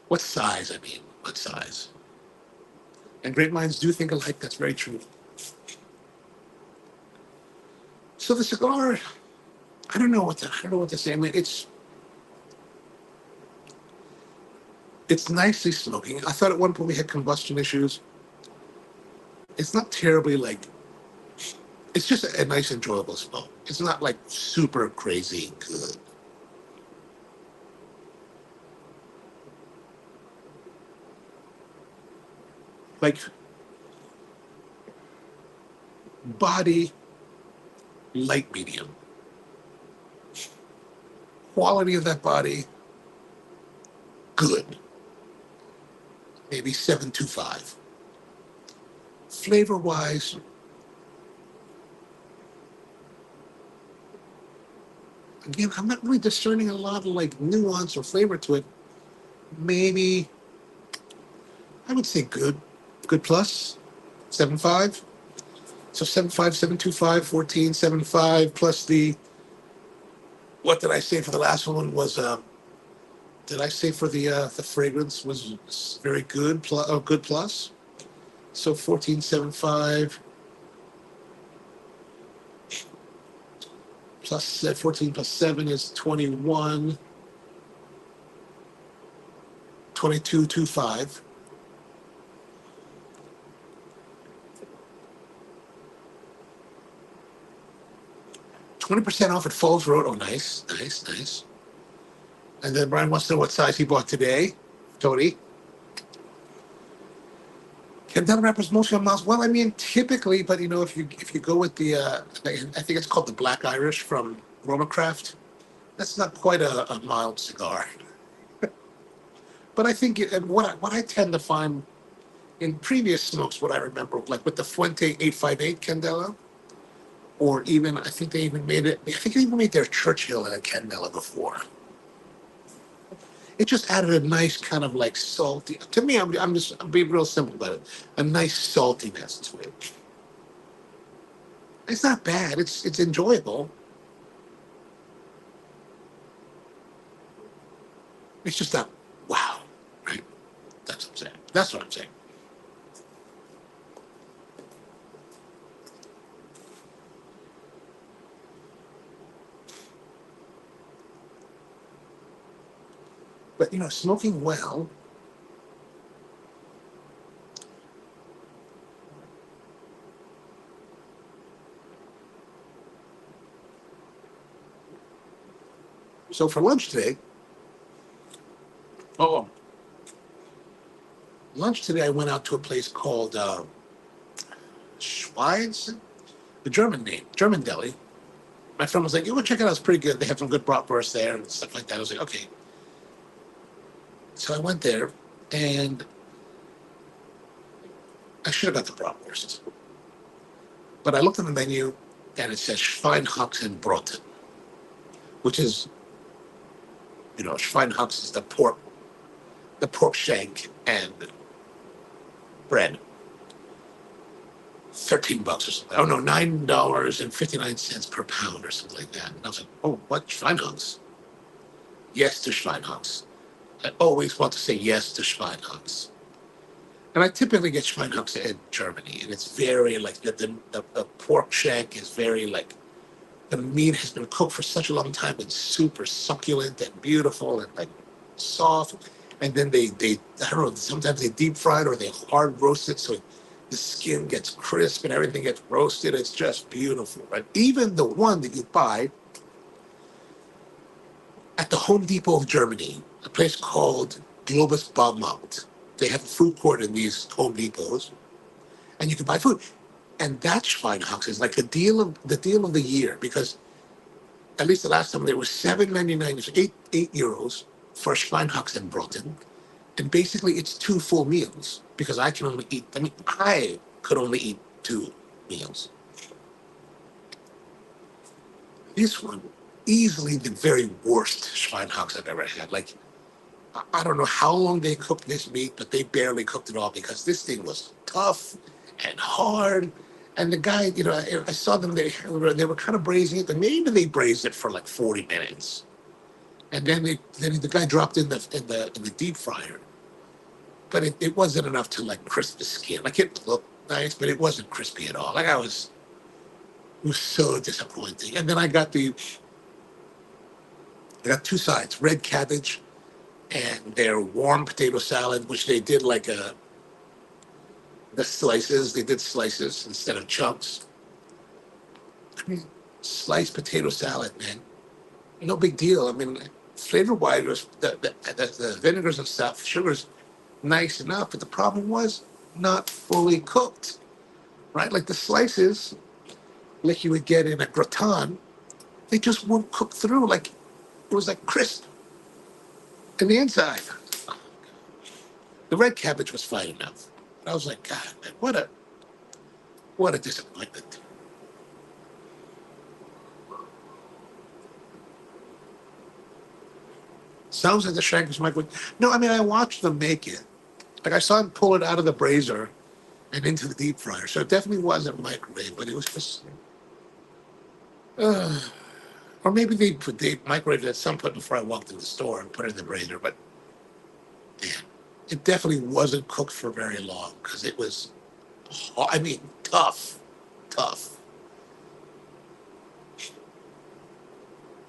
what size? I mean, what size? And great minds do think alike. That's very true. So the cigar, I don't know what to say. I mean, It's nicely smoking. I thought at one point we had combustion issues. It's not terribly like, it's just a nice, enjoyable smoke. It's not like super crazy good. Like body, light medium. Quality of that body, good. Maybe 7.25. Flavor wise, again, I'm not really discerning a lot of like nuance or flavor to it. Maybe I would say good, good plus, 7.5. So 7.5, 7.25, 14, 7.5 plus the, what did I say for the last one was, did I say for the fragrance was very good, plus, oh, good plus? So 14.75 plus 14 plus 7 is 21, 22.25. 20% off at Falls Road. Oh, nice, nice, nice. And then Brian wants to know what size he bought today. Tony. Candela wrappers mostly on mouse. Well, I mean, typically, but you know, if you go with the, I think it's called the Black Irish from Roma Craft. That's not quite a mild cigar, but I think and what I tend to find in previous smokes, what I remember, like with the Fuente 858 Candela, or even I think they even made it. I think they even made their Churchill in a Candela before. It just added a nice kind of like salty. To me, I'm being real simple about it. A nice saltiness to it. It's not bad. It's enjoyable. It's just not wow, right? That's what I'm saying. That's what I'm saying. But you know, smoking well. So for lunch today, oh, lunch today I went out to a place called Schweiz, the German name, German deli. My friend was like, "You go check it out. It's pretty good. They have some good bratwurst there and stuff like that." I was like, "Okay." So I went there, and I should have got the bratwurst, but I looked at the menu, and it says Schweinhaxenbraten, which is, you know, Schweinhax is the pork shank and bread. $13 or something. Oh no, $9.59 per pound or something like that. And I was like, oh, what Schweinhaus? Yes to Schweinhaus. I always want to say yes to Schweinhaus. And I typically get Schweinhaus in Germany, and it's very like the pork shank is very like the meat has been cooked for such a long time and super succulent and beautiful and like soft. And then they I don't know, sometimes they deep fry it or they hard roast it so the skin gets crisp and everything gets roasted. It's just beautiful. But even the one that you buy at the Home Depot of Germany, a place called Globus Baumont. They have a food court in these Home Depots, and you can buy food. And that Schweinhaus is like the deal of the year because at least the last time there was 7.99, eight euros for Schweinhaxenbraten, and basically it's two full meals because I can only eat. I mean, I could only eat two meals. This one, easily the very worst Schweinhax I've ever had. Like I don't know how long they cooked this meat, but they barely cooked it all because this thing was tough and hard. And the guy, you know, I saw them. They were kind of braising it, but maybe they braised it for like 40 minutes. And then the guy dropped in the deep fryer, but it wasn't enough to like crisp the skin. Like it looked nice, but it wasn't crispy at all. Like it was so disappointing. And then I got two sides: red cabbage and their warm potato salad, which they did like the slices. They did slices instead of chunks. I mean, sliced potato salad, man, no big deal. I mean, flavor wise, was the vinegars and stuff, sugars, nice enough, but the problem was not fully cooked, right? Like the slices, like you would get in a gratin, they just won't cook through. Like it was like crisp in the inside. The red cabbage was fine enough. I was like, God, man, what a disappointment. Sounds like the Shankers microwave. No, I mean I watched them make it. Like I saw him pull it out of the brazier and into the deep fryer. So it definitely wasn't microwave, but it was just, uh, or maybe they microwaved it at some point before I walked in the store and put it in the brazier. But man, it definitely wasn't cooked for very long because it was, I mean, tough, tough.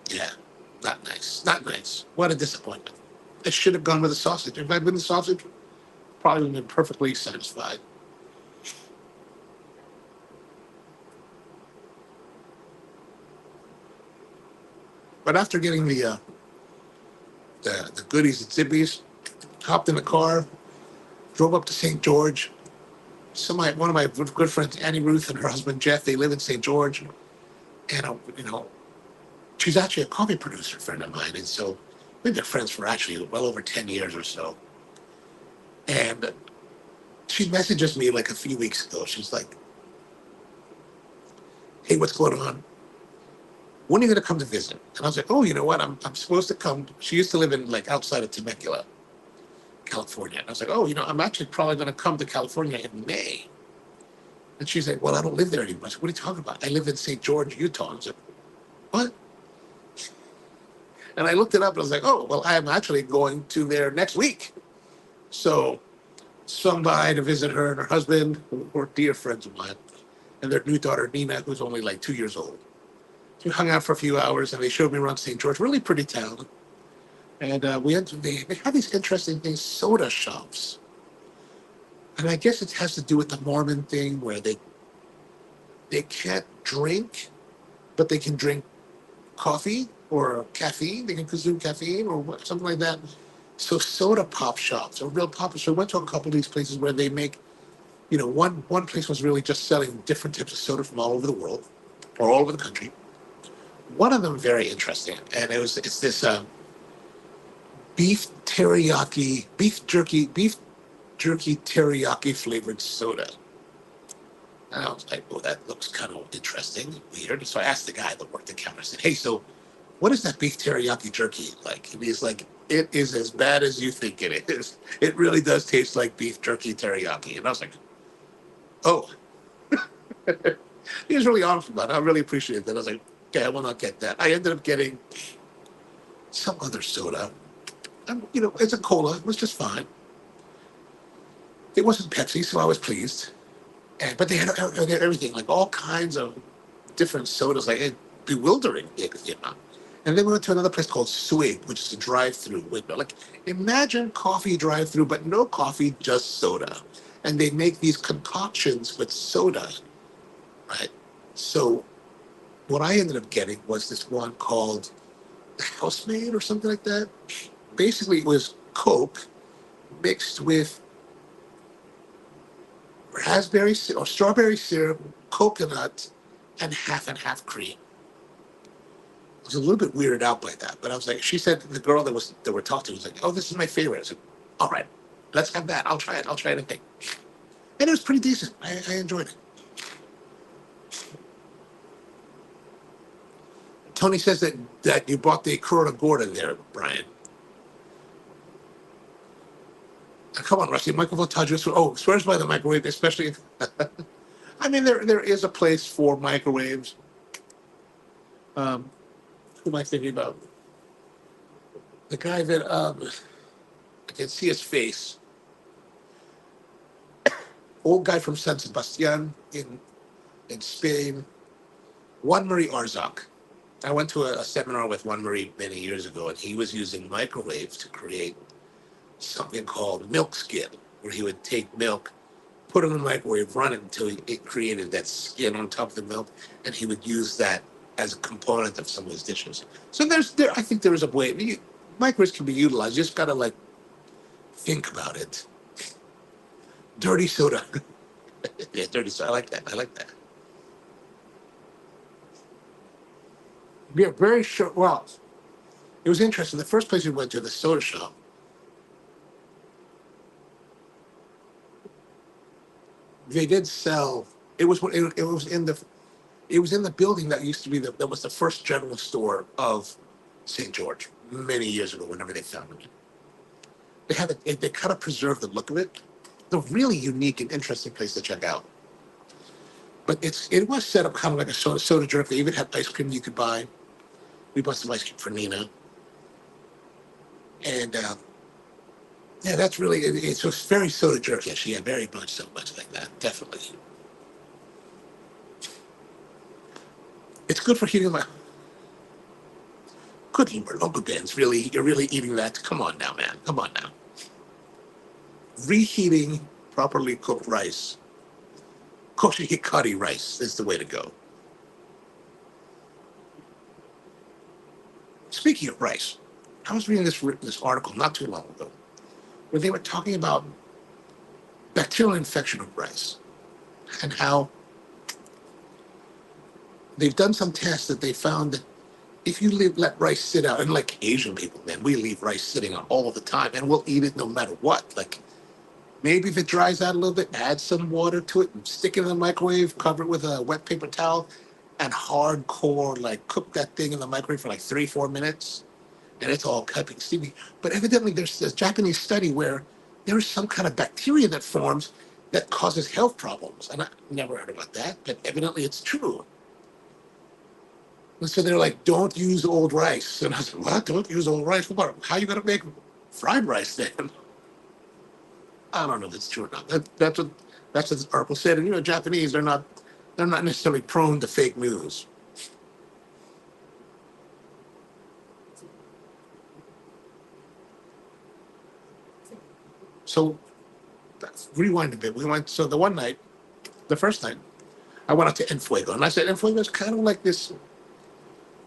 Yeah, not nice, not nice. What a disappointment. It should have gone with the sausage. If I'd been the sausage, probably would have been perfectly satisfied. But after getting the goodies and zippies, hopped in the car, drove up to St. George. One of my good friends, Annie Ruth, and her husband Jeff, they live in St. George, and she's actually a coffee producer friend of mine, and so we've been friends for actually well over 10 years or so. And she messages me like a few weeks ago. She's like, "Hey, what's going on? When are you going to come to visit?" And I was like, "Oh, you know what? I'm supposed to come." She used to live in like outside of Temecula, California. And I was like, "Oh, I'm actually probably going to come to California in May." And she's like, "Well, I don't live there anymore." I said, "What are you talking about? I live in St. George, Utah." I was like, "What?" And I looked it up and I was like, "Oh, well, I am actually going to there next week." So swung by to visit her and her husband, who were dear friends of mine, and their new daughter, Nina, who's only like 2 years old. We hung out for a few hours and they showed me around St. George, really pretty town. And they have these interesting things, soda shops. And I guess it has to do with the Mormon thing where they can't drink, but they can drink coffee or caffeine. They can consume caffeine or something like that. So soda pop shops are real popular. So I went to a couple of these places where they make, one place was really just selling different types of soda from all over the world or all over the country. One of them very interesting, and it's this beef jerky teriyaki flavored soda. And I was like, "Oh, that looks kind of interesting, weird." So I asked the guy that worked the counter. I said, "Hey, so what is that beef teriyaki jerky like?" And he's like, "It is as bad as you think it is. It really does taste like beef jerky teriyaki." And I was like, "Oh." He was really honest about it. I really appreciate that. I was like, "Okay, I will not get that." I ended up getting some other soda. It's a cola. It was just fine. It wasn't Pepsi, so I was pleased. But they had everything, like all kinds of different sodas, like bewildering. And then we went to another place called Swig, which is a drive-through window. Like imagine coffee drive-through, but no coffee, just soda. And they make these concoctions with soda, right? So what I ended up getting was this one called Housemaid or something like that. Basically, it was Coke mixed with or strawberry syrup, coconut, and half cream. I was a little bit weirded out by that, but I was like, she said the girl that we're talking to was like, "Oh, this is my favorite." I said, "All right, let's have that. I'll try it. I'll try anything." And it was pretty decent. I enjoyed it. Tony says that you bought the Corona Gorda there, Brian. Come on, Rusty. Microphone touch us. Oh, swears by the microwave, especially. I mean, there is a place for microwaves. Who am I thinking about? The guy that I can see his face. Old guy from San Sebastian in Spain. Juan Marie Arzak. I went to a seminar with Juan Marie many years ago, and he was using microwaves to create something called milk skid, where he would take milk, put it in the microwave, run it until it created that skin on top of the milk, and he would use that as a component of some of his dishes. So I think there is a way. Microwaves can be utilized. You just gotta like think about it. Dirty soda. Yeah, dirty soda. I like that. I like that. Yeah, very short. Well, it was interesting. The first place we went to, the soda shop, they did sell. It was in the building that used to be that was the first general store of St. George many years ago. Whenever they found it, they kind of preserved the look of it. It's a really unique and interesting place to check out. But it was set up kind of like a soda jerk. They even had ice cream you could buy. We bought some ice cream for Nina, and yeah, that's really it's just very soda jerky. Yeah, very much so, much like that. Definitely, it's good for heating my. Good Lord, Uncle Ben's really, you're really eating that. Come on now, man. Come on now. Reheating properly cooked rice, kosher hikari rice is the way to go. Speaking of rice, I was reading this article not too long ago where they were talking about bacterial infection of rice and how they've done some tests that they found that if you let rice sit out, and like Asian people, man, we leave rice sitting out all the time and we'll eat it no matter what. Like maybe if it dries out a little bit, add some water to it and stick it in the microwave, cover it with a wet paper towel, and hardcore like cook that thing in the microwave for like 3, 4 minutes, and it's all cupping steamy. But evidently, there's this Japanese study where there is some kind of bacteria that forms that causes health problems, and I never heard about that, but evidently it's true. And so they're like, "Don't use old rice," and I said, "What? Don't use old rice? What? How you gonna make fried rice then?" I don't know if it's true or not. That's what this article said. And Japanese, they're not necessarily prone to fake news. So let's rewind a bit. We went so the first night, I went out to Enfuego, and I said Enfuego is kind of like this.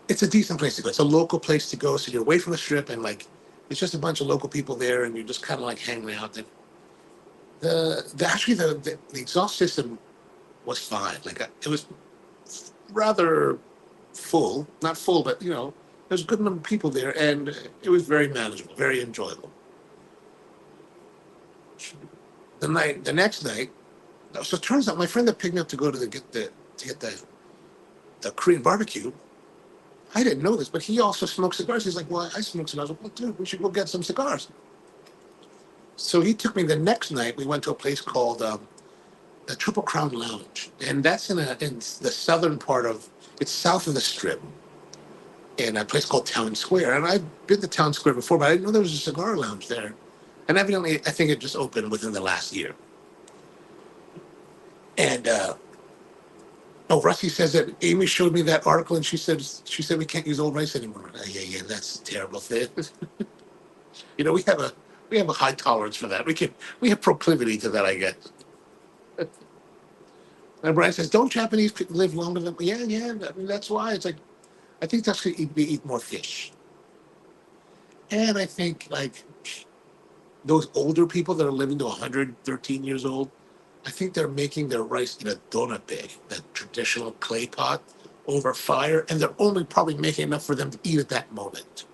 It's a decent place to go. It's a local place to go, so you're away from the strip, and like it's just a bunch of local people there, and you're just kind of like hanging out. The exhaust system was fine. Like it was rather full, not full, but there's a good number of people there, and it was very manageable, very enjoyable. The next night, so it turns out my friend that picked me up to go to get the Korean barbecue. I didn't know this, but he also smokes cigars. He's like, "Well, I smoke cigars." I'm like, "Well, dude, we should go get some cigars." So he took me the next night. We went to a place called the Triple Crown Lounge, and that's in the southern part of. It's south of the Strip, in a place called Town Square. And I've been to Town Square before, but I didn't know there was a cigar lounge there. And evidently, I think it just opened within the last year. And oh, Rusty says that Amy showed me that article, and she said we can't use old rice anymore. Yeah, that's a terrible thing. We have a high tolerance for that. We have proclivity to that, I guess. And Brian says, don't Japanese people live longer than? Yeah. I mean, that's why it's like I think that's because they eat more fish, and I think like those older people that are living to 113 years old, I think they're making their rice in a donabe, that traditional clay pot, over fire, and they're only probably making enough for them to eat at that moment.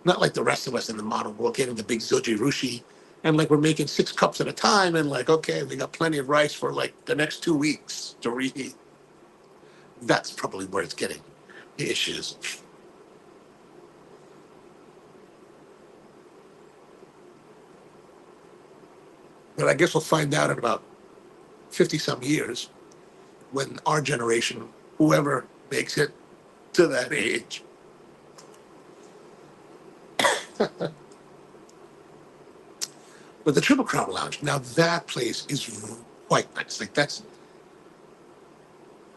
Not like the rest of us in the modern world getting the big zoji rushi, and like we're making 6 cups at a time, and like okay, we got plenty of rice for like the next 2 weeks to reheat. That's probably where it's getting the issues. But I guess we'll find out in about 50 some years when our generation, whoever makes it to that age. But the Triple Crown Lounge, now that place is quite nice. Like that's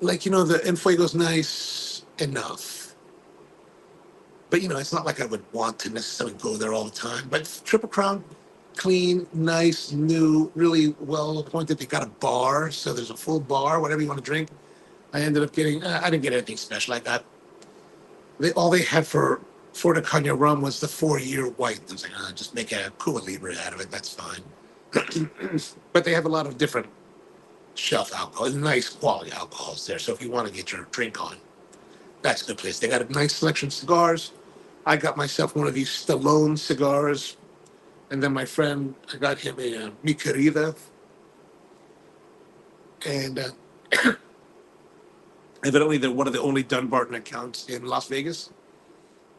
like the Enfuego's nice enough, but it's not like I would want to necessarily go there all the time. But Triple Crown, clean, nice, new, really well appointed. They got a bar, so there's a full bar, whatever you want to drink. I ended up getting, I didn't get anything special. I got, all they had for the Cognac rum was the 4-year white. I was like, just make a Cuba Libre out of it. That's fine. But they have a lot of different shelf alcohol, nice quality alcohols there. So if you want to get your drink on, that's a good place. They got a nice selection of cigars. I got myself one of these Stallone cigars. And then my friend, I got him a Mi Querida. And evidently they're one of the only Dunbarton accounts in Las Vegas.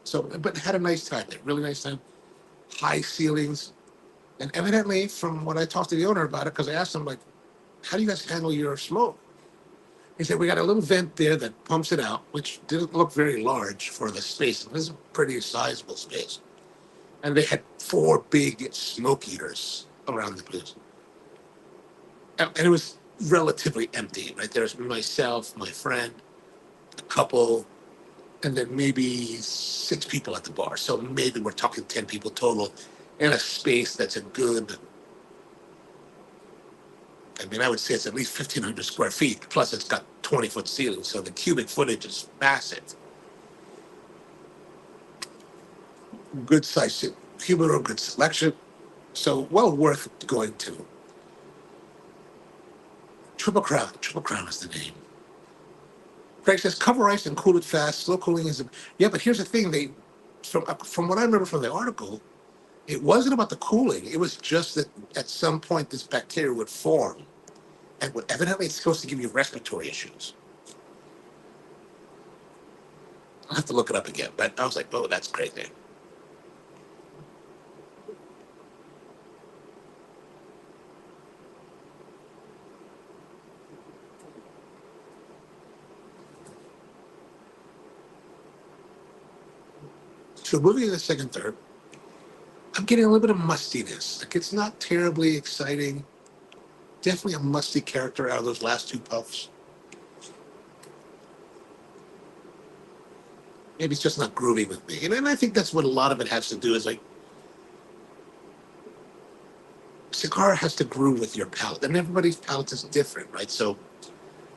So, but had a nice time there, really nice time. High ceilings. And evidently, from what I talked to the owner about it, because I asked him, like, how do you guys handle your smoke? He said, we got a little vent there that pumps it out, which didn't look very large for the space. This is a pretty sizable space. And they had 4 big smoke eaters around the place. And it was relatively empty, right? There's myself, my friend, a couple, and then maybe 6 people at the bar. So maybe we're talking 10 people total in a space that's a good, I mean, I would say it's at least 1,500 square feet. Plus, it's got 20-foot ceilings, so the cubic footage is massive. Good size humidor, good selection. So well worth going to. Triple Crown. Triple Crown is the name. Greg says cover ice and cool it fast. Slow cooling is yeah, but here's the thing. They from what I remember from the article, it wasn't about the cooling. It was just that at some point this bacteria would form, and evidently it's supposed to give you respiratory issues. I'll have to look it up again, but I was like, oh, that's crazy. So moving to the second third, I'm getting a little bit of mustiness. Like it's not terribly exciting. Definitely a musty character out of those last 2 puffs. Maybe it's just not groovy with me. And I think that's what a lot of it has to do is like cigar has to groove with your palate. And everybody's palate is different, right? So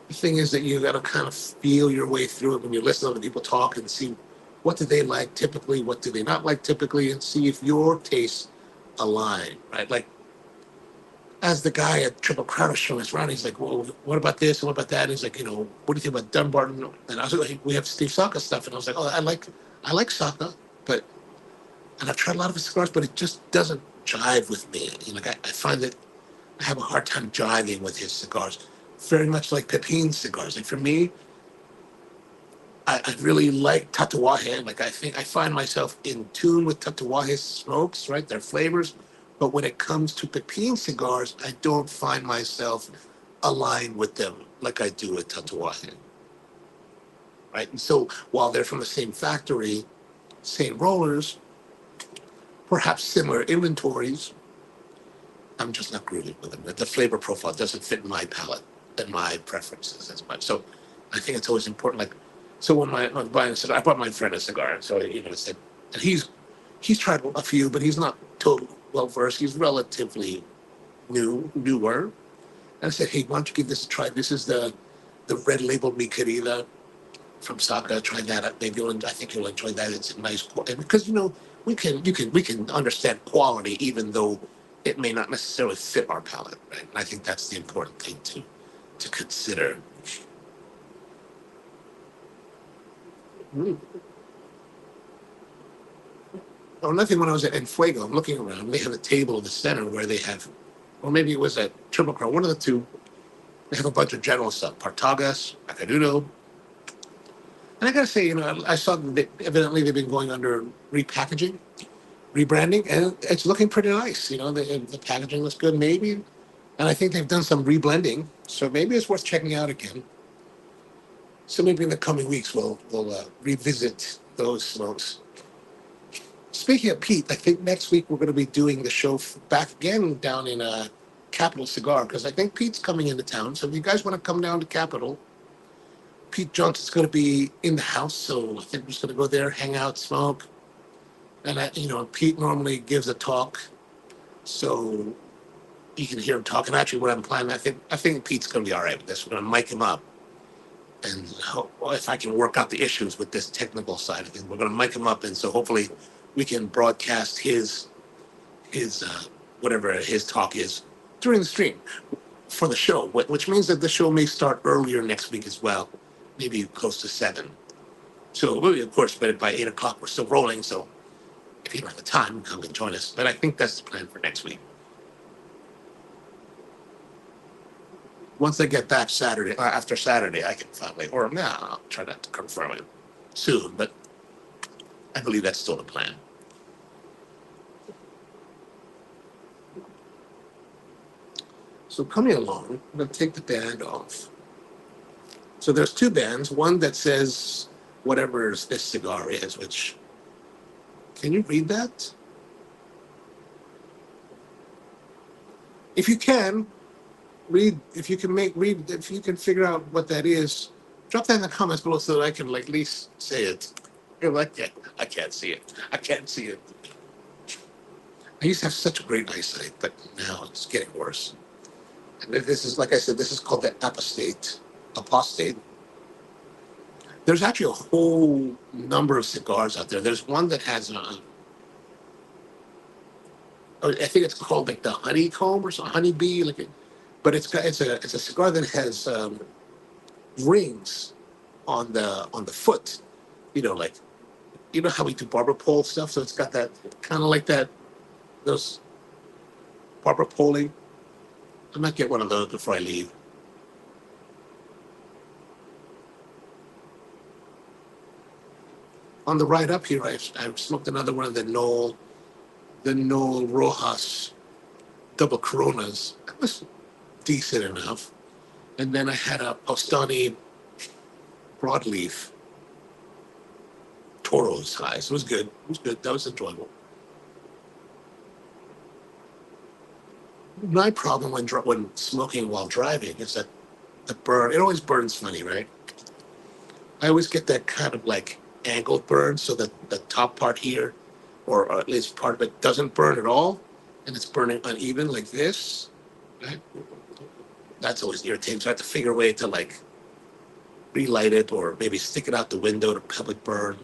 the thing is that you got to kind of feel your way through it when you listen to other people talk and see what do they like typically, what do they not like typically, and see if your tastes align, right? Like as the guy at Triple Crown was showing us around, he's like, well, what about this and what about that? And he's like, what do you think about Dunbarton? And I was like, we have Steve Saka stuff. And I was like, oh, I like Saka, but, and I've tried a lot of his cigars, but it just doesn't jive with me. Like I find that I have a hard time jiving with his cigars. Very much like Pepin cigars. Like for me, I really like Tatuaje. Like I think I find myself in tune with Tatuaje's smokes, right? Their flavors. But when it comes to Pepin cigars, I don't find myself aligned with them like I do with Tatuaje. Right. And so while they're from the same factory, same rollers, perhaps similar inventories, I'm just not grooving with them. The flavor profile doesn't fit my palate and my preferences as much. So I think it's always important. Like, so when I was buying a cigar, I bought my friend a cigar. So, I said, and he's tried a few, but he's not totally well versed. He's relatively newer. And I said, hey, why don't you give this a try? This is the red label Mi Querida from Saka. Try that. Maybe I think you'll enjoy that. It's a nice quality because we can understand quality even though it may not necessarily fit our palate, right? And I think that's the important thing to consider. Mm. Oh, nothing when I was at Enfuego. I'm looking around. They have a table in the center where they have, or maybe it was at Triple Crown, one of the two. They have a bunch of general stuff, Partagas, Macanudo. And I got to say, I saw that evidently they've been going under repackaging, rebranding, and it's looking pretty nice. The packaging looks good, maybe. And I think they've done some reblending. So maybe it's worth checking out again. So maybe in the coming weeks, we'll revisit those smokes. Speaking of Pete, I think next week we're going to be doing the show back again down in Capital Cigar because I think Pete's coming into town. So if you guys want to come down to Capital, Pete Johnson's going to be in the house. So I think we're just going to go there, hang out, smoke. And Pete normally gives a talk So you can hear him talking. Actually, what I'm planning, I think Pete's going to be all right with this. We're going to mic him up, and well, if I can work out the issues with this technical side of things, we're going to mic him up, and so hopefully we can broadcast his whatever his talk is during the stream for the show, which means that the show may start earlier next week as well, maybe close to 7. So, well, of course, but by 8 o'clock we're still rolling. So if you don't have the time, come and join us. But I think that's the plan for next week. Once I get back Saturday, after Saturday, I can finally, or no, I'll try not to confirm it soon, but I believe that's still the plan. So coming along, I'm going to take the band off. So there's 2 bands, one that says whatever this cigar is, which, can you read that? If you can, read, if you can if you can figure out what that is, drop that in the comments below so that I can like at least say it. You're like, yeah, I can't see it. I can't see it. I used to have such great eyesight, but now it's getting worse. And this is, like I said, this is called the apostate. Apostate. There's actually a whole number of cigars out there. There's one that has I think it's called like the honeycomb or something, honeybee, but it's a cigar that has rings on the foot. You know, like you know how we do barber pole stuff. So it's got that kind of like that those barber poling. I might get one of those before I leave. On the ride up here, I've smoked another one of the Noel Rojas double Coronas. That was decent enough. And then I had a Postani broadleaf Toro's high. So it was good. It was good. That was enjoyable. My problem when smoking while driving is that the burn. It always burns funny, right? I always get that kind of like angled burn, so that the top part here, or at least part of it, doesn't burn at all, and it's burning uneven like this. Right? That's always irritating. So I have to figure a way to like relight it, or maybe stick it out the window to public burn,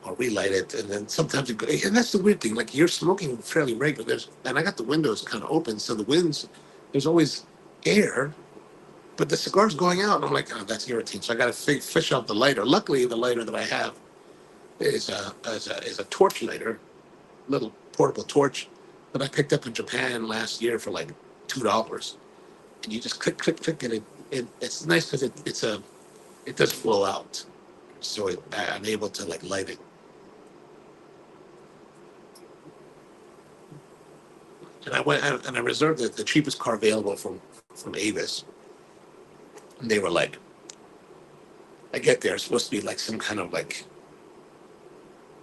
or relight it, and then sometimes it goes. And that's the weird thing. Like you're smoking fairly regular, and I got the windows kind of open, so the winds, there's always air, but the cigar's going out, and I'm like, oh, that's irritating. So I got to fish out the lighter. Luckily, the lighter that I have is a torch lighter, little portable torch that I picked up in Japan last year for like $2, and you just click, click, click, and it's nice because it does flow out, so I'm able to like light it. And I went and I reserved the cheapest car available from Avis, and they were like, I get there, it's supposed to be like some kind of like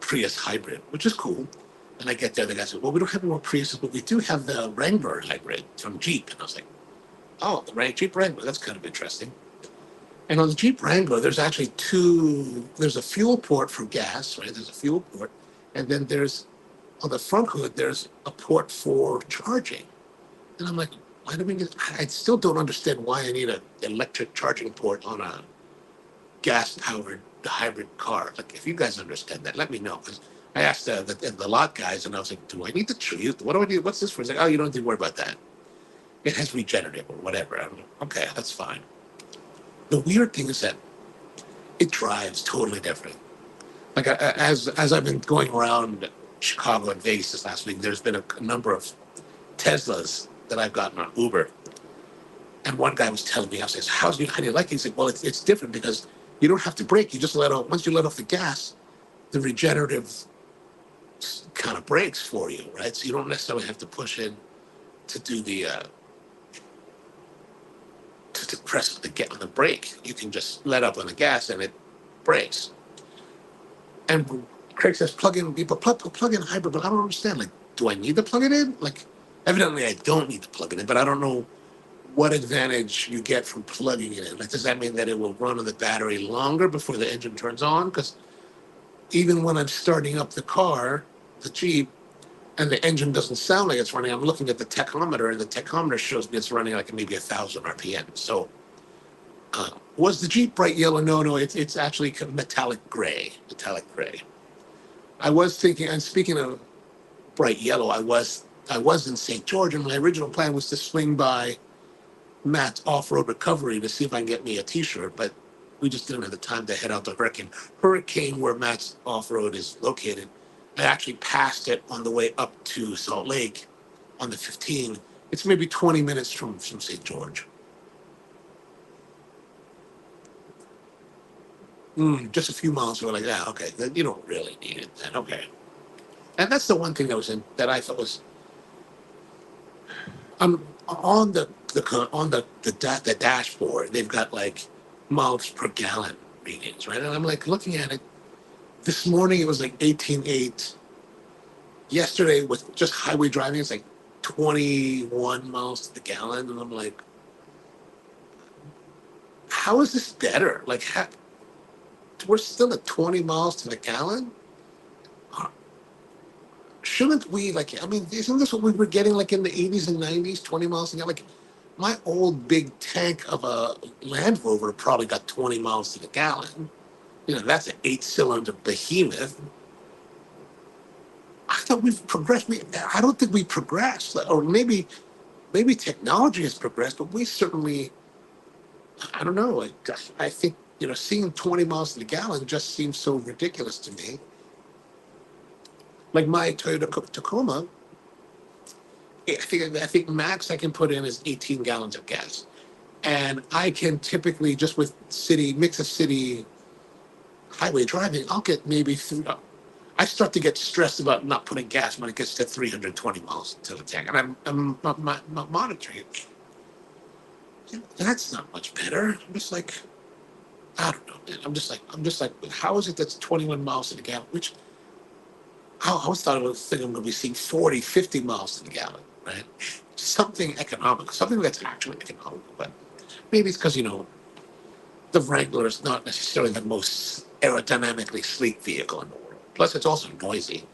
Prius hybrid, which is cool. And I get there, the guy said, well, we don't have any more Priuses, but we do have the Wrangler hybrid from Jeep. And I was like, oh, the Jeep Wrangler, that's kind of interesting. And on the Jeep Wrangler, there's actually there's a fuel port for gas, right? There's a fuel port. And then there's, on the front hood, there's a port for charging. And I'm like, why do we get, I still don't understand why I need an electric charging port on a gas-powered hybrid car. Like, if you guys understand that, let me know. Because I asked the lot guys, and I was like, do I need to choose? What do I need? What's this for? He's like, oh, you don't need to worry about that. It has regenerative or whatever. I'm like, okay, that's fine. The weird thing is that it drives totally different. Like, as I've been going around Chicago and Vegas this last week, there's been a number of Teslas that I've gotten on Uber. And one guy was telling me, I was like, how do you like it? He said, well, it's different because you don't have to brake. You just once you let off the gas, the regenerative kind of brakes for you, right? So you don't necessarily have to push in to do to press on the brake. You can just let up on the gas and it brakes. And Craig says, plug in hybrid, but I don't understand. Like, do I need to plug it in? Like, evidently I don't need to plug it in, but I don't know what advantage you get from plugging it in. Like, does that mean that it will run on the battery longer before the engine turns on? Because even when I'm starting up the car, the Jeep, and the engine doesn't sound like it's running. I'm looking at the tachometer, and the tachometer shows me it's running like maybe 1,000 RPM. So, was the Jeep bright yellow? No, no, it's actually metallic gray. Metallic gray. I was thinking, and speaking of bright yellow, I was in St. George, and my original plan was to swing by Matt's off-road recovery to see if I can get me a T-shirt, but we just didn't have the time to head out to Hurricane, where Matt's off-road is located. I actually passed it on the way up to Salt Lake on the 15. It's maybe 20 minutes from St. George. Just a few miles away, like that. Okay, then you don't really need it then. Okay, and that's the one thing that was in that I thought was on the dashboard. They've got like miles per gallon readings, right? And I'm like looking at it. This morning it was like 18.8. Yesterday with just highway driving, it's like 21 miles to the gallon, and I'm like, how is this better? Like, we're still at 20 miles to the gallon. Shouldn't we, like, I mean, isn't this what we were getting like in the 80s and 90s, 20 miles an hour? Like, my old big tank of a Land Rover probably got 20 miles to the gallon. You know, that's an 8-cylinder behemoth. I thought we've progressed. I don't think we progressed, or maybe technology has progressed, but we certainly, I don't know. I think, seeing 20 miles to the gallon just seems so ridiculous to me. Like my Toyota Tacoma, I think max I can put in is 18 gallons of gas, and I can typically, just with mix of city highway driving, I'll get maybe I start to get stressed about not putting gas when it gets to 320 miles to the tank, and I'm monitoring it. That's not much better. I'm just like, I don't know, man. I'm just like, how is it that's 21 miles to the gallon? Which I always thought I was thinking I'm going to be seeing 40, 50 miles to the gallon, right? Something economical, something that's actually economical. But maybe it's because, the Wrangler is not necessarily the most aerodynamically sleek vehicle in the world. Plus, it's also noisy.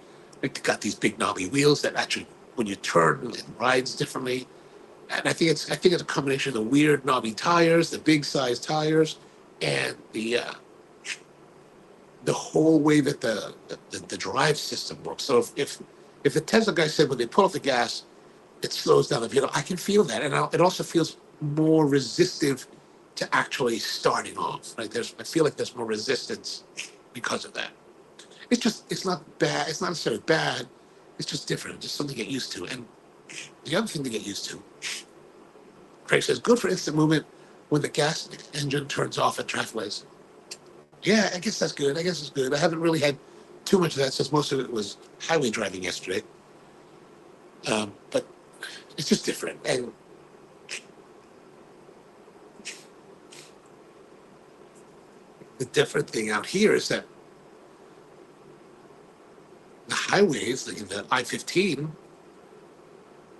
It's got these big knobby wheels that actually, when you turn, it rides differently. And I think it's a combination of the weird knobby tires, the big size tires, and the whole way that the drive system works. So if the Tesla guy said when they pull off the gas, it slows down the vehicle, I can feel that, and it also feels more resistive to actually starting off. Like I feel like there's more resistance because of that. It's not bad. It's not necessarily bad. It's just different. Just something to get used to. And the other thing to get used to, Craig says, good for instant movement when the gas engine turns off at traffic lights. Yeah, I guess that's good. I guess it's good. I haven't really had too much of that since most of it was highway driving yesterday. But it's just different. And the different thing out here is that the highways, like the I-15,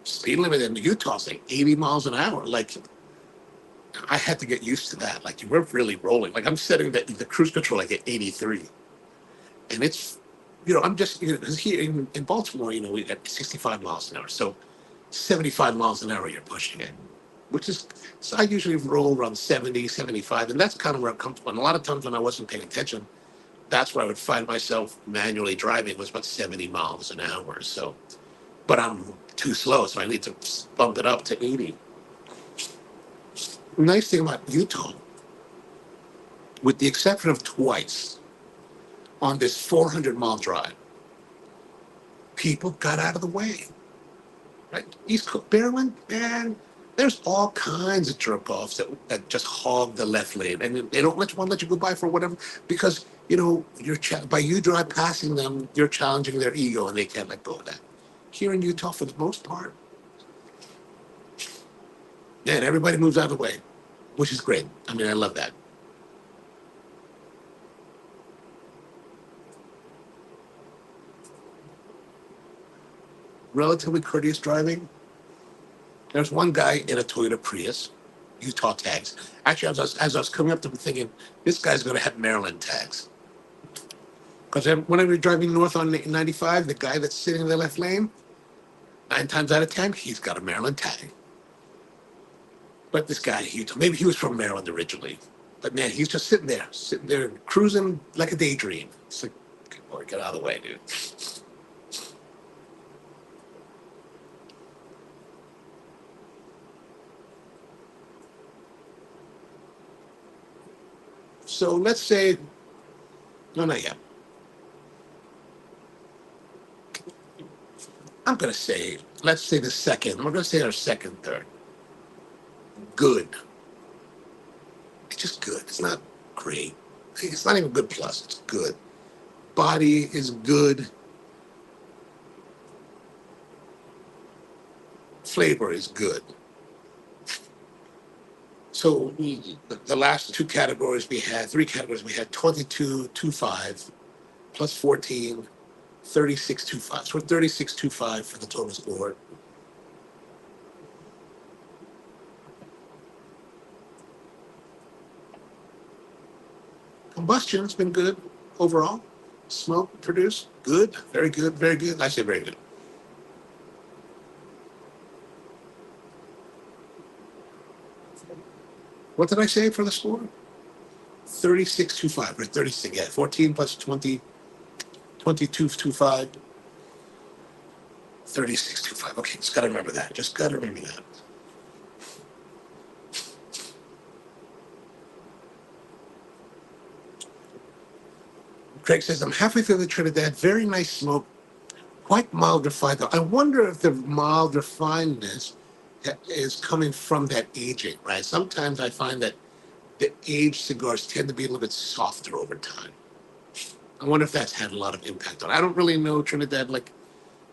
speed limit in Utah is like 80 miles an hour. Like, I had to get used to that. Like, we're really rolling. Like, I'm setting the cruise control like at 83. And it's, I'm just, because here in Baltimore, we got 65 miles an hour. So 75 miles an hour, you're pushing it, which is, so I usually roll around 70, 75. And that's kind of where I'm comfortable. And a lot of times when I wasn't paying attention, that's where I would find myself manually driving was about 70 miles an hour. So, but I'm too slow. So I need to bump it up to 80. Nice thing about Utah, with the exception of twice on this 400-mile drive, people got out of the way. Right? East Coast, Maryland, man, there's all kinds of jerk offs that just hog the left lane, and they don't want to let you go by for whatever, because by you drive passing them, you're challenging their ego, and they can't let go of that. Here in Utah, for the most part, man, everybody moves out of the way, which is great. I mean, I love that. Relatively courteous driving. There's one guy in a Toyota Prius, Utah tags. Actually, as I was coming up to him, thinking, this guy's going to have Maryland tags. Because when I was driving north on 95, the guy that's sitting in the left lane, Nine times out of 10, he's got a Maryland tag. But this guy, maybe he was from Maryland originally. But man, he's just sitting there cruising like a daydream. It's like, okay, boy, get out of the way, dude. So let's say, no, not yet. I'm going to say, let's say the second. We're going to say our second, third. Good. It's just good. It's not great. It's not even good plus. It's good. Body is good. Flavor is good. So the last two categories we had, three categories, we had 22.25 plus 14, 36.25. So we're 36.25 for the total score. Combustion's been good overall. Smoke produced, good, very good, very good. I say very good. What did I say for the score? 36.25, or 36, yeah, 14 plus 20, 22.25, 36.25. Okay, just got to remember that. Just got to remember that. Craig says, I'm halfway through the Trinidad. Very nice smoke. Quite mild refined, though. I wonder if the mild refinedness is coming from that aging, right? Sometimes I find that the aged cigars tend to be a little bit softer over time. I wonder if that's had a lot of impact on it. I don't really know Trinidad, like,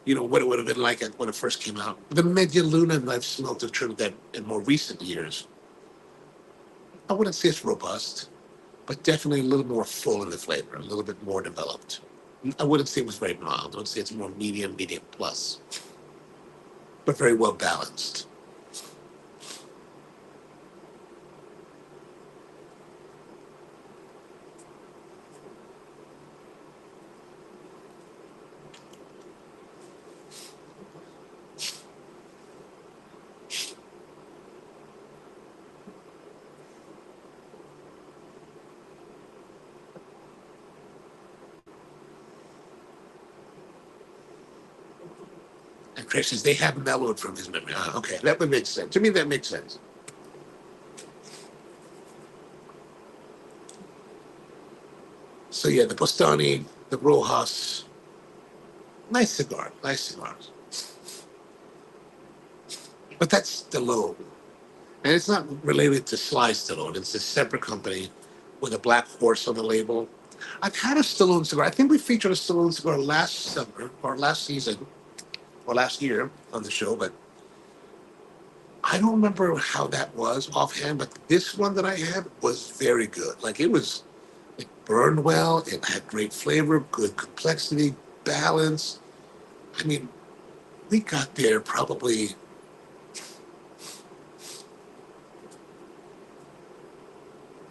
what it would have been like when it first came out. The Media Luna that I've smoked of Trinidad in more recent years, I wouldn't say it's robust, but definitely a little more full in the flavor, a little bit more developed. I wouldn't say it was very mild. I would say it's more medium, medium plus, but very well balanced. And Chris says they have mellowed from his memory. Okay, that would make sense. To me, that makes sense. So yeah, the Bostani, the Rojas, nice cigar, nice cigars. But that's Stallone. And it's not related to Sly Stallone. It's a separate company with a black horse on the label. I've had a Stallone cigar. I think we featured a Stallone cigar last summer or last season or last year on the show, but I don't remember how that was offhand. But this one that I had was very good. Like it burned well. It had great flavor, good complexity, balance. I mean, we got there probably.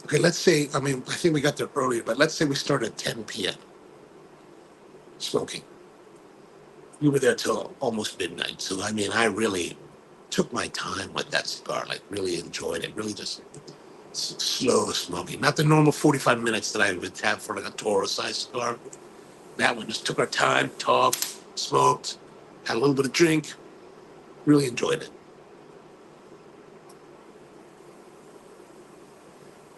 Okay, let's say, I think we got there earlier, but let's say we started at 10 p.m. smoking. We were there till almost midnight. So, I really took my time with that cigar, like really enjoyed it, really just slow smoking. Not the normal 45 minutes that I would have for like a Toro size cigar. That one just took our time, talked, smoked, had a little bit of drink, really enjoyed it.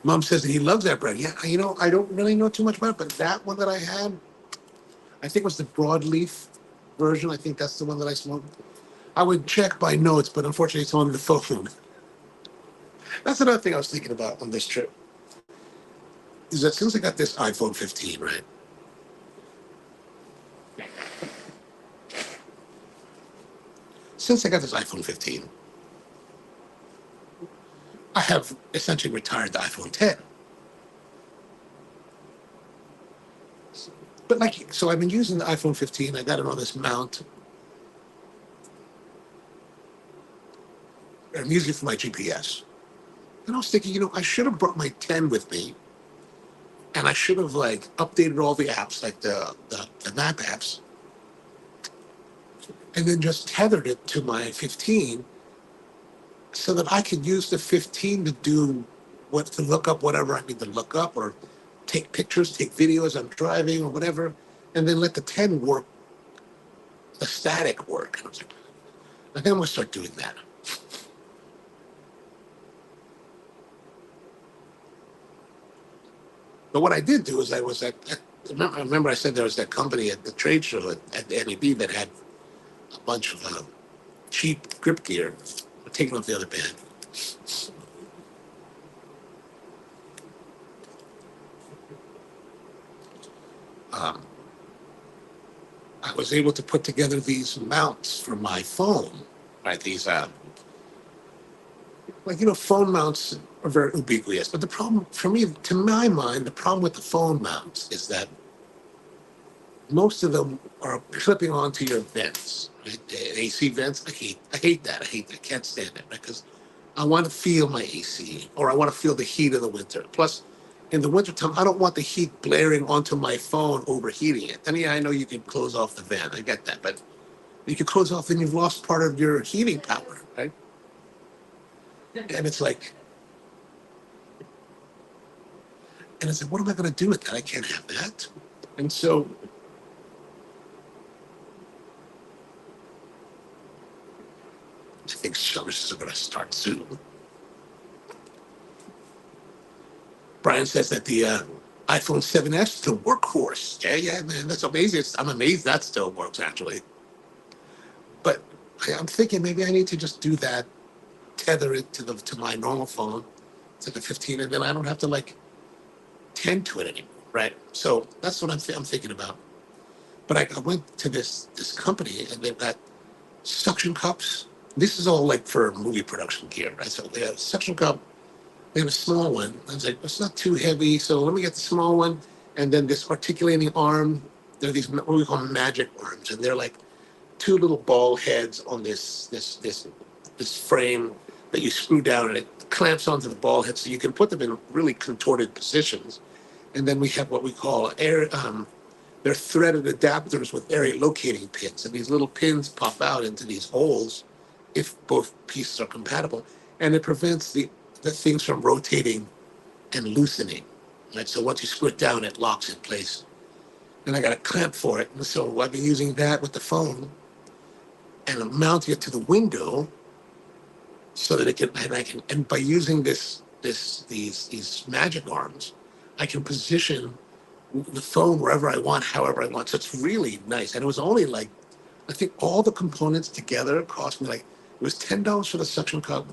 Mom says that he loves that brand. Yeah, I don't really know too much about it, but that one that I had, I think it was the broadleaf version. I think that's the one that I smoked. I would check my notes, but unfortunately it's on the phone. That's another thing I was thinking about on this trip. Is that since I got this iPhone 15, right? Since I got this iPhone 15, I have essentially retired the iPhone 10. But so I've been using the iPhone 15. I got it on this mount. I'm using it for my GPS. And I was thinking, I should have brought my 10 with me, and I should have updated all the apps, like the map apps, and then just tethered it to my 15 so that I could use the 15 to do what to look up whatever I need to look up or take pictures, take videos, I'm driving or whatever, and then let the 10 work, the static work. And I was like, I think I'm gonna start doing that. But what I did do is I was I remember I said there was that company at the trade show at the NEB that had a bunch of cheap grip gear. I'm taking off the other band. Um, I was able to put together these mounts for my phone, right? These, phone mounts are very ubiquitous. But the problem for me, to my mind, the problem with the phone mounts is that most of them are clipping onto your vents, right? The AC vents. I hate that. I can't stand it, right? Because I want to feel my AC, or I want to feel the heat of the winter. Plus, in the wintertime, I don't want the heat blaring onto my phone, overheating it. I mean, I know you can close off the vent. I get that, but you can close off, and you've lost part of your heating power, right? And it's like, what am I going to do with that? I can't have that. And so I think services are going to start soon. Brian says that the iPhone 7S is the workhorse. Yeah, man, that's amazing. I'm amazed that still works, actually. But I'm thinking maybe I need to just do that, tether it to my normal phone, to the 15, and then I don't have to tend to it anymore, right? So that's what I'm thinking about. But I went to this company, and they've got suction cups. This is all for movie production gear, right? So they have a suction cup. They have a small one. I was like, it's not too heavy, so let me get the small one. And then this articulating arm. There are these what we call magic arms, and they're like two little ball heads on this frame that you screw down, and it clamps onto the ball head, so you can put them in really contorted positions. And then we have what we call air. They're threaded adapters with area locating pins, and these little pins pop out into these holes if both pieces are compatible, and it prevents the things from rotating and loosening. Right, so once you screw it down, it locks in place. And I got a clamp for it, and so I've been using that with the phone, and I'm mounting it to the window so that and by using these magic arms, I can position the phone wherever I want, however I want. So it's really nice. And it was only I think all the components together cost me it was $10 for the suction cup.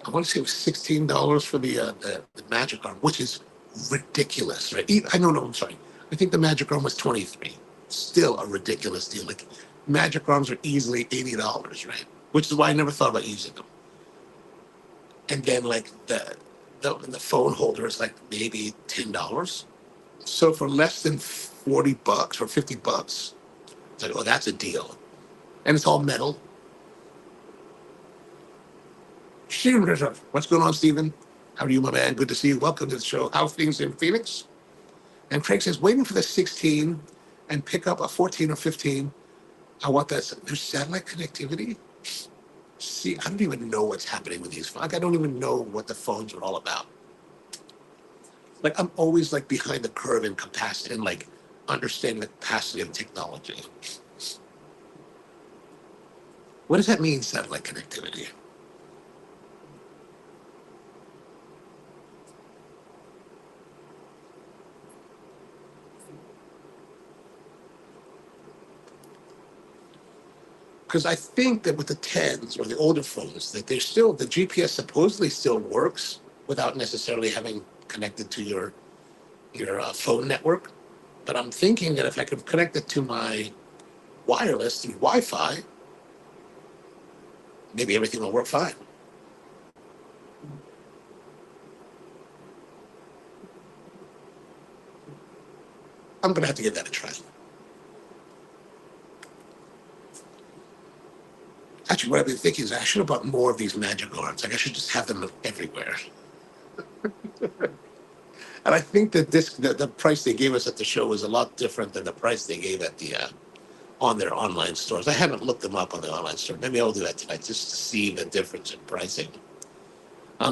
I want to say it was $16 for the magic arm, which is ridiculous, right? No, I'm sorry. I think the magic arm was 23. Still a ridiculous deal. Magic arms are easily $80, right? Which is why I never thought about using them. And then the phone holder is maybe $10. So for less than $40 or $50, it's oh, that's a deal. And it's all metal. Steven Rizzo. What's going on, Steven? How are you, my man? Good to see you. Welcome to the show. How are things in Phoenix? And Craig says, waiting for the 16 and pick up a 14 or 15. I want that. There's satellite connectivity. See, I don't even know what's happening with these phones. I don't even know what the phones are all about. I'm always behind the curve in capacity and understanding the capacity of technology. What does that mean, satellite connectivity? Because I think that with the 10s or the older phones, that there's still the GPS supposedly still works without necessarily having connected to your phone network. But I'm thinking that if I could connect it to my wireless through Wi-Fi, maybe everything will work fine. I'm going to have to give that a try. Actually, what I've been thinking is I should have bought more of these magic arms. I should just have them everywhere. And I think that the price they gave us at the show was a lot different than the price they gave at on their online stores. I haven't looked them up on the online store. Maybe I'll do that tonight just to see the difference in pricing.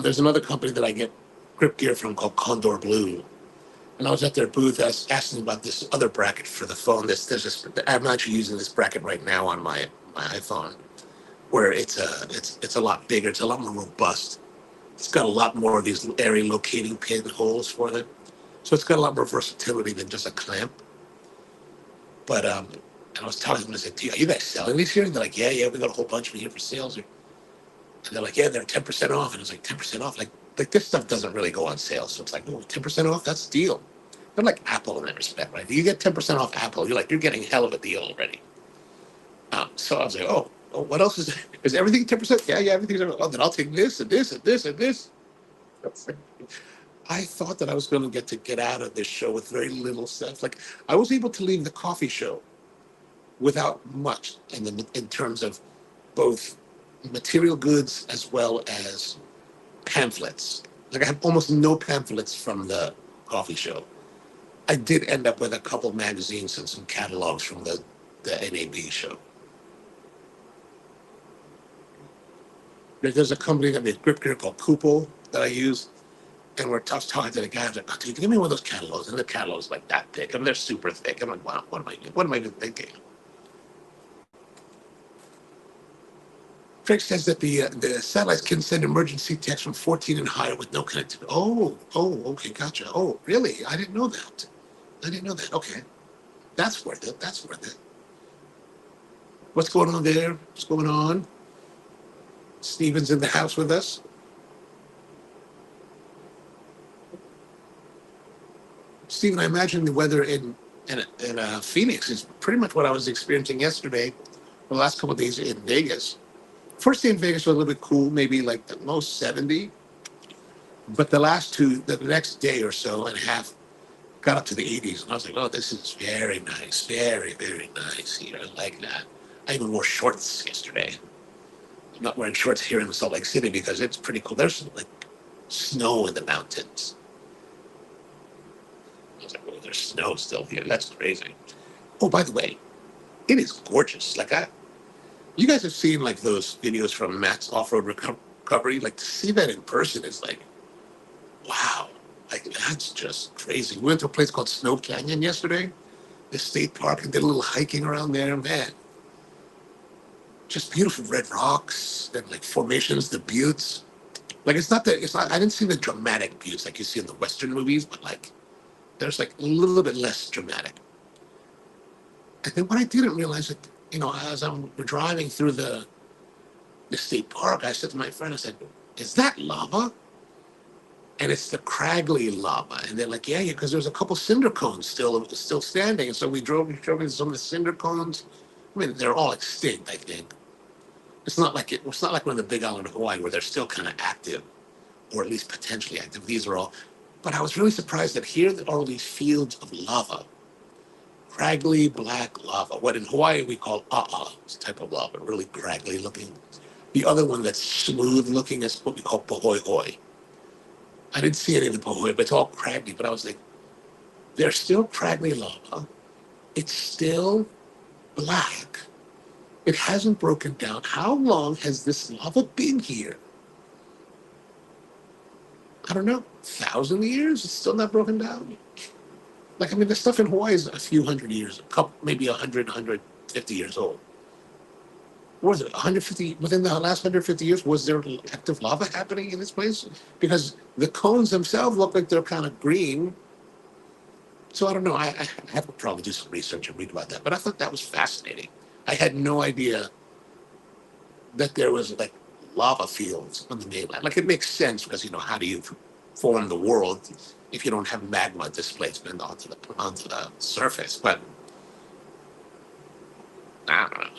There's another company that I get grip gear from called Condor Blue. And I was at their booth asking about this other bracket for the phone. I'm actually using this bracket right now on my iPhone, where it's a lot bigger. It's a lot more robust. It's got a lot more of these area locating pin holes for them. So it's got a lot more versatility than just a clamp. But and I was telling them, I said, are you guys selling these here? And they're like, yeah, we got a whole bunch of them here for sales. And they're like, yeah, they're 10% off. And I was like, 10% off? Like this stuff doesn't really go on sale. So it's like, oh, 10% off? That's a deal. They're like Apple in that respect, right? You get 10% off Apple, you're getting hell of a deal already. So I was like, what else is there? Is everything 10%? Yeah, everything's. Oh, then I'll take this and this and this and this. I thought that I was going to get out of this show with very little stuff. Like I was able to leave the coffee show without much in terms of both material goods as well as pamphlets. Like I have almost no pamphlets from the coffee show. I did end up with a couple magazines and some catalogs from the NAB show. There's a company that made grip gear called Kupel that I use, and we're tough talking to the guy. I'm like, oh, dude, give me one of those catalogs, and the catalog's like that thick. I mean, they're super thick. I'm like, wow, what am I even thinking? Craig says that the satellites can send emergency text from 14 and higher with no connectivity. Okay, gotcha. Oh, really? I didn't know that. Okay, that's worth it. What's going on there? What's going on? Steven's in the house with us. Steven, I imagine the weather in Phoenix is pretty much what I was experiencing yesterday, the last couple of days in Vegas. First day in Vegas was a little bit cool, maybe like the most 70. But the next day or so and a half, got up to the 80s. And I was like, oh, this is very nice. Very, very nice here. I like that. I even wore shorts yesterday. I'm not wearing shorts here in Salt Lake City because it's pretty cool. There's like snow in the mountains. I was like, oh, there's snow still here. That's crazy. Oh, by the way, it is gorgeous. You guys have seen like those videos from Matt's off-road recovery. Like to see that in person is like, wow. Like that's just crazy. We went to a place called Snow Canyon yesterday, the state park, and did a little hiking around there. Man, just beautiful red rocks and like formations, the buttes. Like it's not. I didn't see the dramatic buttes like you see in the Western movies, but like there's like a little bit less dramatic. And then what I didn't realize that, as I'm driving through the state park, I said to my friend, I said, "Is that lava?" And it's the Cragley lava. And they're like, yeah, because there's a couple cinder cones still standing. And so we drove into some of the cinder cones. I mean, they're all extinct, I think. It's not like we're in the Big Island of Hawaii where they're still kind of active, or at least potentially active. These are all. But I was really surprised that here there are all these fields of lava. Craggly black lava. What in Hawaii we call it's a type of lava, really craggly looking. The other one that's smooth looking is what we call pahoihoi. I didn't see any of the pahoe, but it's all craggy. But I was like, there's still craggy lava. It's still black. It hasn't broken down. How long has this lava been here? I don't know. 1,000 years? It's still not broken down. Like, I mean, the stuff in Hawaii is a few hundred years, maybe 100, 150 years old. What was it, 150, within the last 150 years, was there active lava happening in this place? Because the cones themselves look like they're kind of green. So I don't know. I have to probably do some research and read about that. But I thought that was fascinating. I had no idea that there was like lava fields on the mainland. Like it makes sense because, how do you form the world if you don't have magma displacement onto the surface? But I don't know.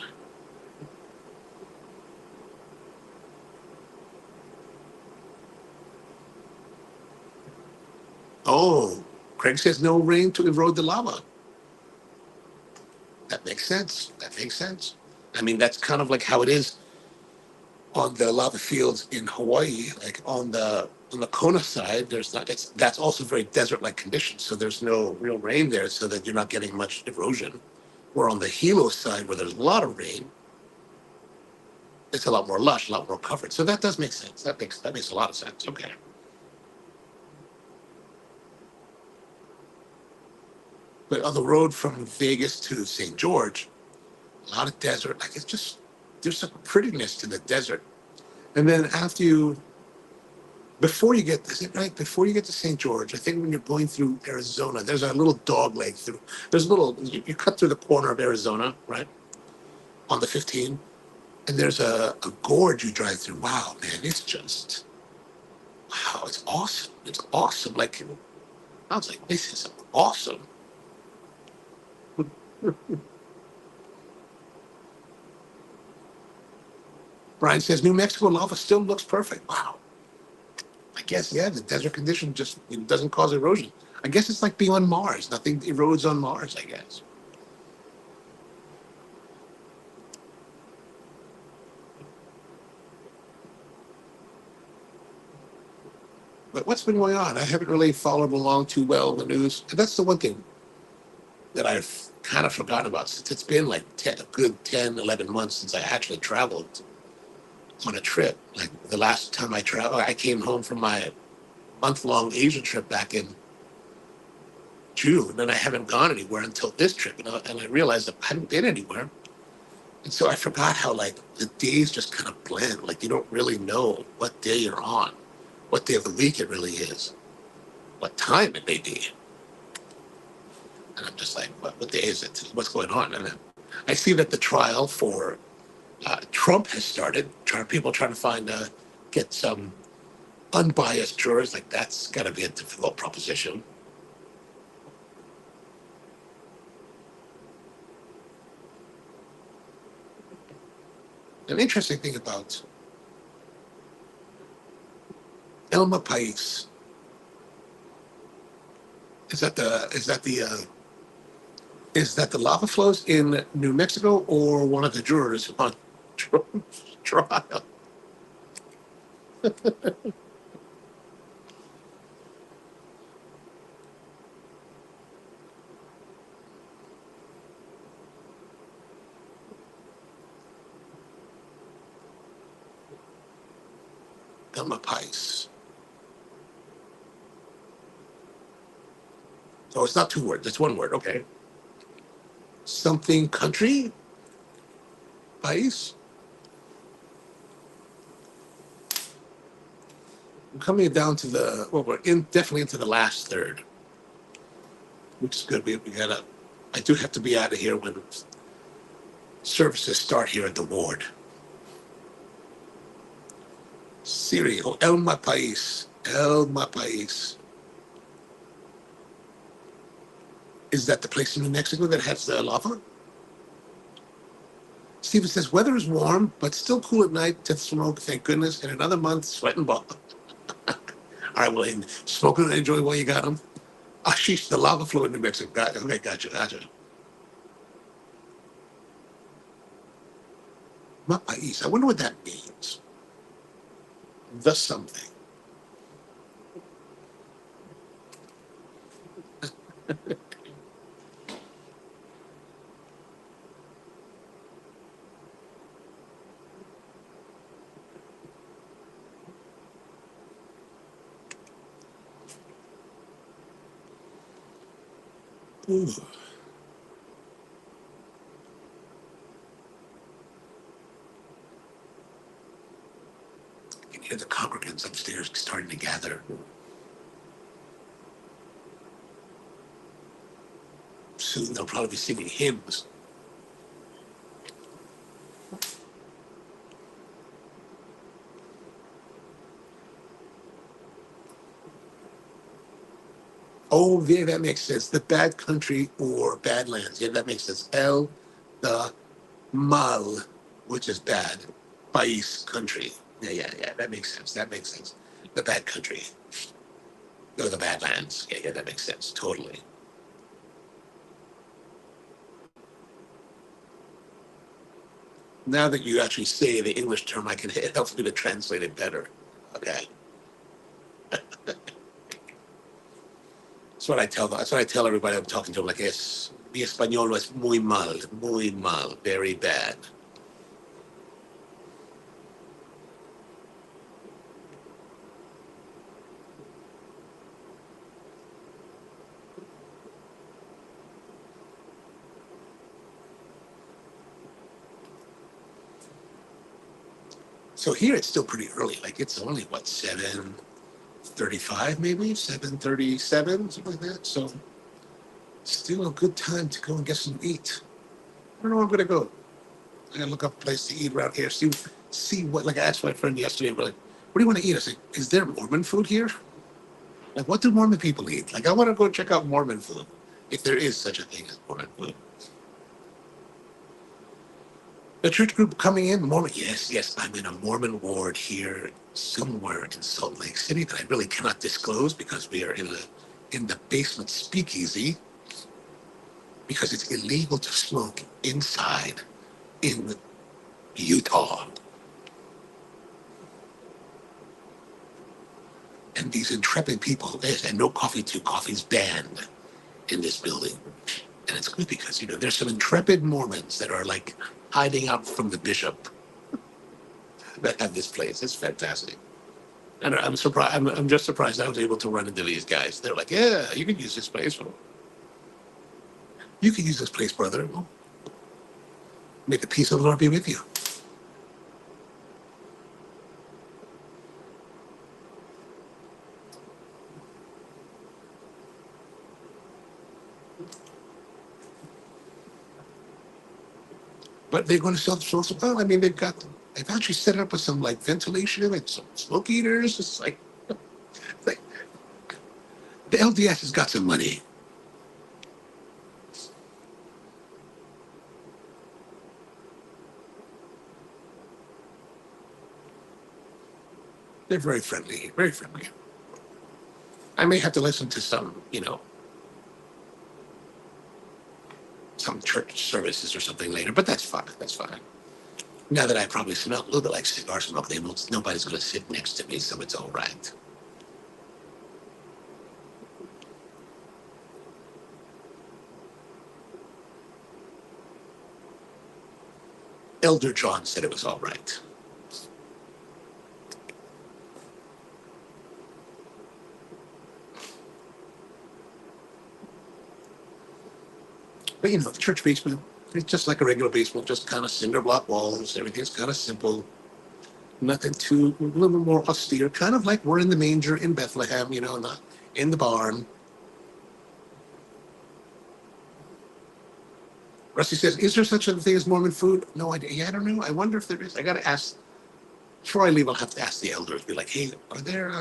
Oh, Craig says no rain to erode the lava. That makes sense. I mean, that's kind of like how it is on the lava fields in Hawaii. Like on the Kona side, that's also very desert-like conditions. So there's no real rain there, so that you're not getting much erosion. Where on the Hilo side, where there's a lot of rain, it's a lot more lush, a lot more covered. So that does make sense. That makes a lot of sense. Okay. But on the road from Vegas to St. George, a lot of desert. Like it's just there's some prettiness to the desert. And then after you, before you get, is it right? Before you get to St. George, I think when you're going through Arizona, there's a little dog leg through. There's a little, you cut through the corner of Arizona, right? On the 15. And there's a gorge you drive through. Wow, man, it's just, wow, it's awesome. It's awesome. Like, I was like, this is awesome. Brian says New Mexico lava still looks perfect. Wow. I guess, yeah, the desert condition just it doesn't cause erosion. I guess it's like being on Mars. Nothing erodes on Mars, I guess. But what's been going on? I haven't really followed along too well in the news. And that's the one thing that I've kind of forgotten about since it's been like 10, a good 10, 11 months since I actually traveled on a trip. Like the last time I traveled, I came home from my month-long Asia trip back in June, and I haven't gone anywhere until this trip. And I realized that I hadn't been anywhere. And so I forgot how like the days just kind of blend. Like you don't really know what day you're on, what day of the week it really is, what time it may be. And I'm just like, what day is it? What's going on? And then I see that the trial for Trump has started. People trying to find get some unbiased jurors. Like that's got to be a difficult proposition. An interesting thing about Elma Pais is that the lava flows in New Mexico or one of the jurors on Trump's trial? Elma Pais. Oh, it's not two words. It's one word. Okay. Something country? Pais? We're coming down to we're definitely into the last third, which is good. We gotta, I do have to be out of here when services start here at the ward. Siri, oh, Elma Pais. Elma Pais. Is that the place in New Mexico that has the lava? Steven says, weather is warm, but still cool at night. To smoke, thank goodness. In another month, sweat and ball. All right, well, smoking and enjoy while you got them. Ah, sheesh, the lava flow in New Mexico. Okay, gotcha. Mapais. I wonder what that means. The something. Ooh. You can hear the congregants upstairs starting to gather. Soon they'll probably be singing hymns. Oh, yeah, that makes sense. The bad country or badlands. Yeah, that makes sense. The mal, which is bad. País, country. Yeah. That makes sense. The bad country. Or the badlands. Yeah, that makes sense. Totally. Now that you actually say the English term, it helps me to translate it better. Okay. That's what I tell everybody I'm talking to. I'm like, yes, Mi español es muy mal, very bad. So here it's still pretty early. Like it's only what 7:35, maybe 7:37, something like that. So still a good time to go and get some eat. I don't know where I'm gonna go. I gotta look up a place to eat around here. See what. Like I asked my friend yesterday, like, what do you want to eat? I said, is there Mormon food here? Like, what do Mormon people eat? Like, I want to go check out Mormon food, if there is such a thing as Mormon food. The church group coming in, Mormon. Yes, I'm in a Mormon ward here somewhere in Salt Lake City that I really cannot disclose because we are in the basement speakeasy because it's illegal to smoke inside in Utah. And these intrepid people, and no coffee too. Coffee's banned in this building. And it's good because, there's some intrepid Mormons that are like hiding out from the bishop that have this place. It's fantastic. And I'm surprised. I'm just surprised I was able to run into these guys. They're like, yeah, you can use this place. You can use this place, brother. Well, may the peace of the Lord be with you. But they're going to sell some. Oh, I mean, they've actually set it up with some like ventilation and some smoke eaters. It's like the LDS has got some money. They're very friendly, very friendly. I may have to listen to some church services or something later, but that's fine. That's fine. Now that I probably smell a little bit like cigar smoke, nobody's going to sit next to me, so it's all right. Elder John said it was all right. But the church basement, it's just like a regular basement, just kind of cinder block walls. Everything's kind of simple. Nothing too, a little bit more austere, kind of like we're in the manger in Bethlehem, not in the barn. Rusty says, is there such a thing as Mormon food? No idea. Yeah, I don't know. I wonder if there is. I got to ask. Before I leave, I'll have to ask the elders. Be like, hey, are there.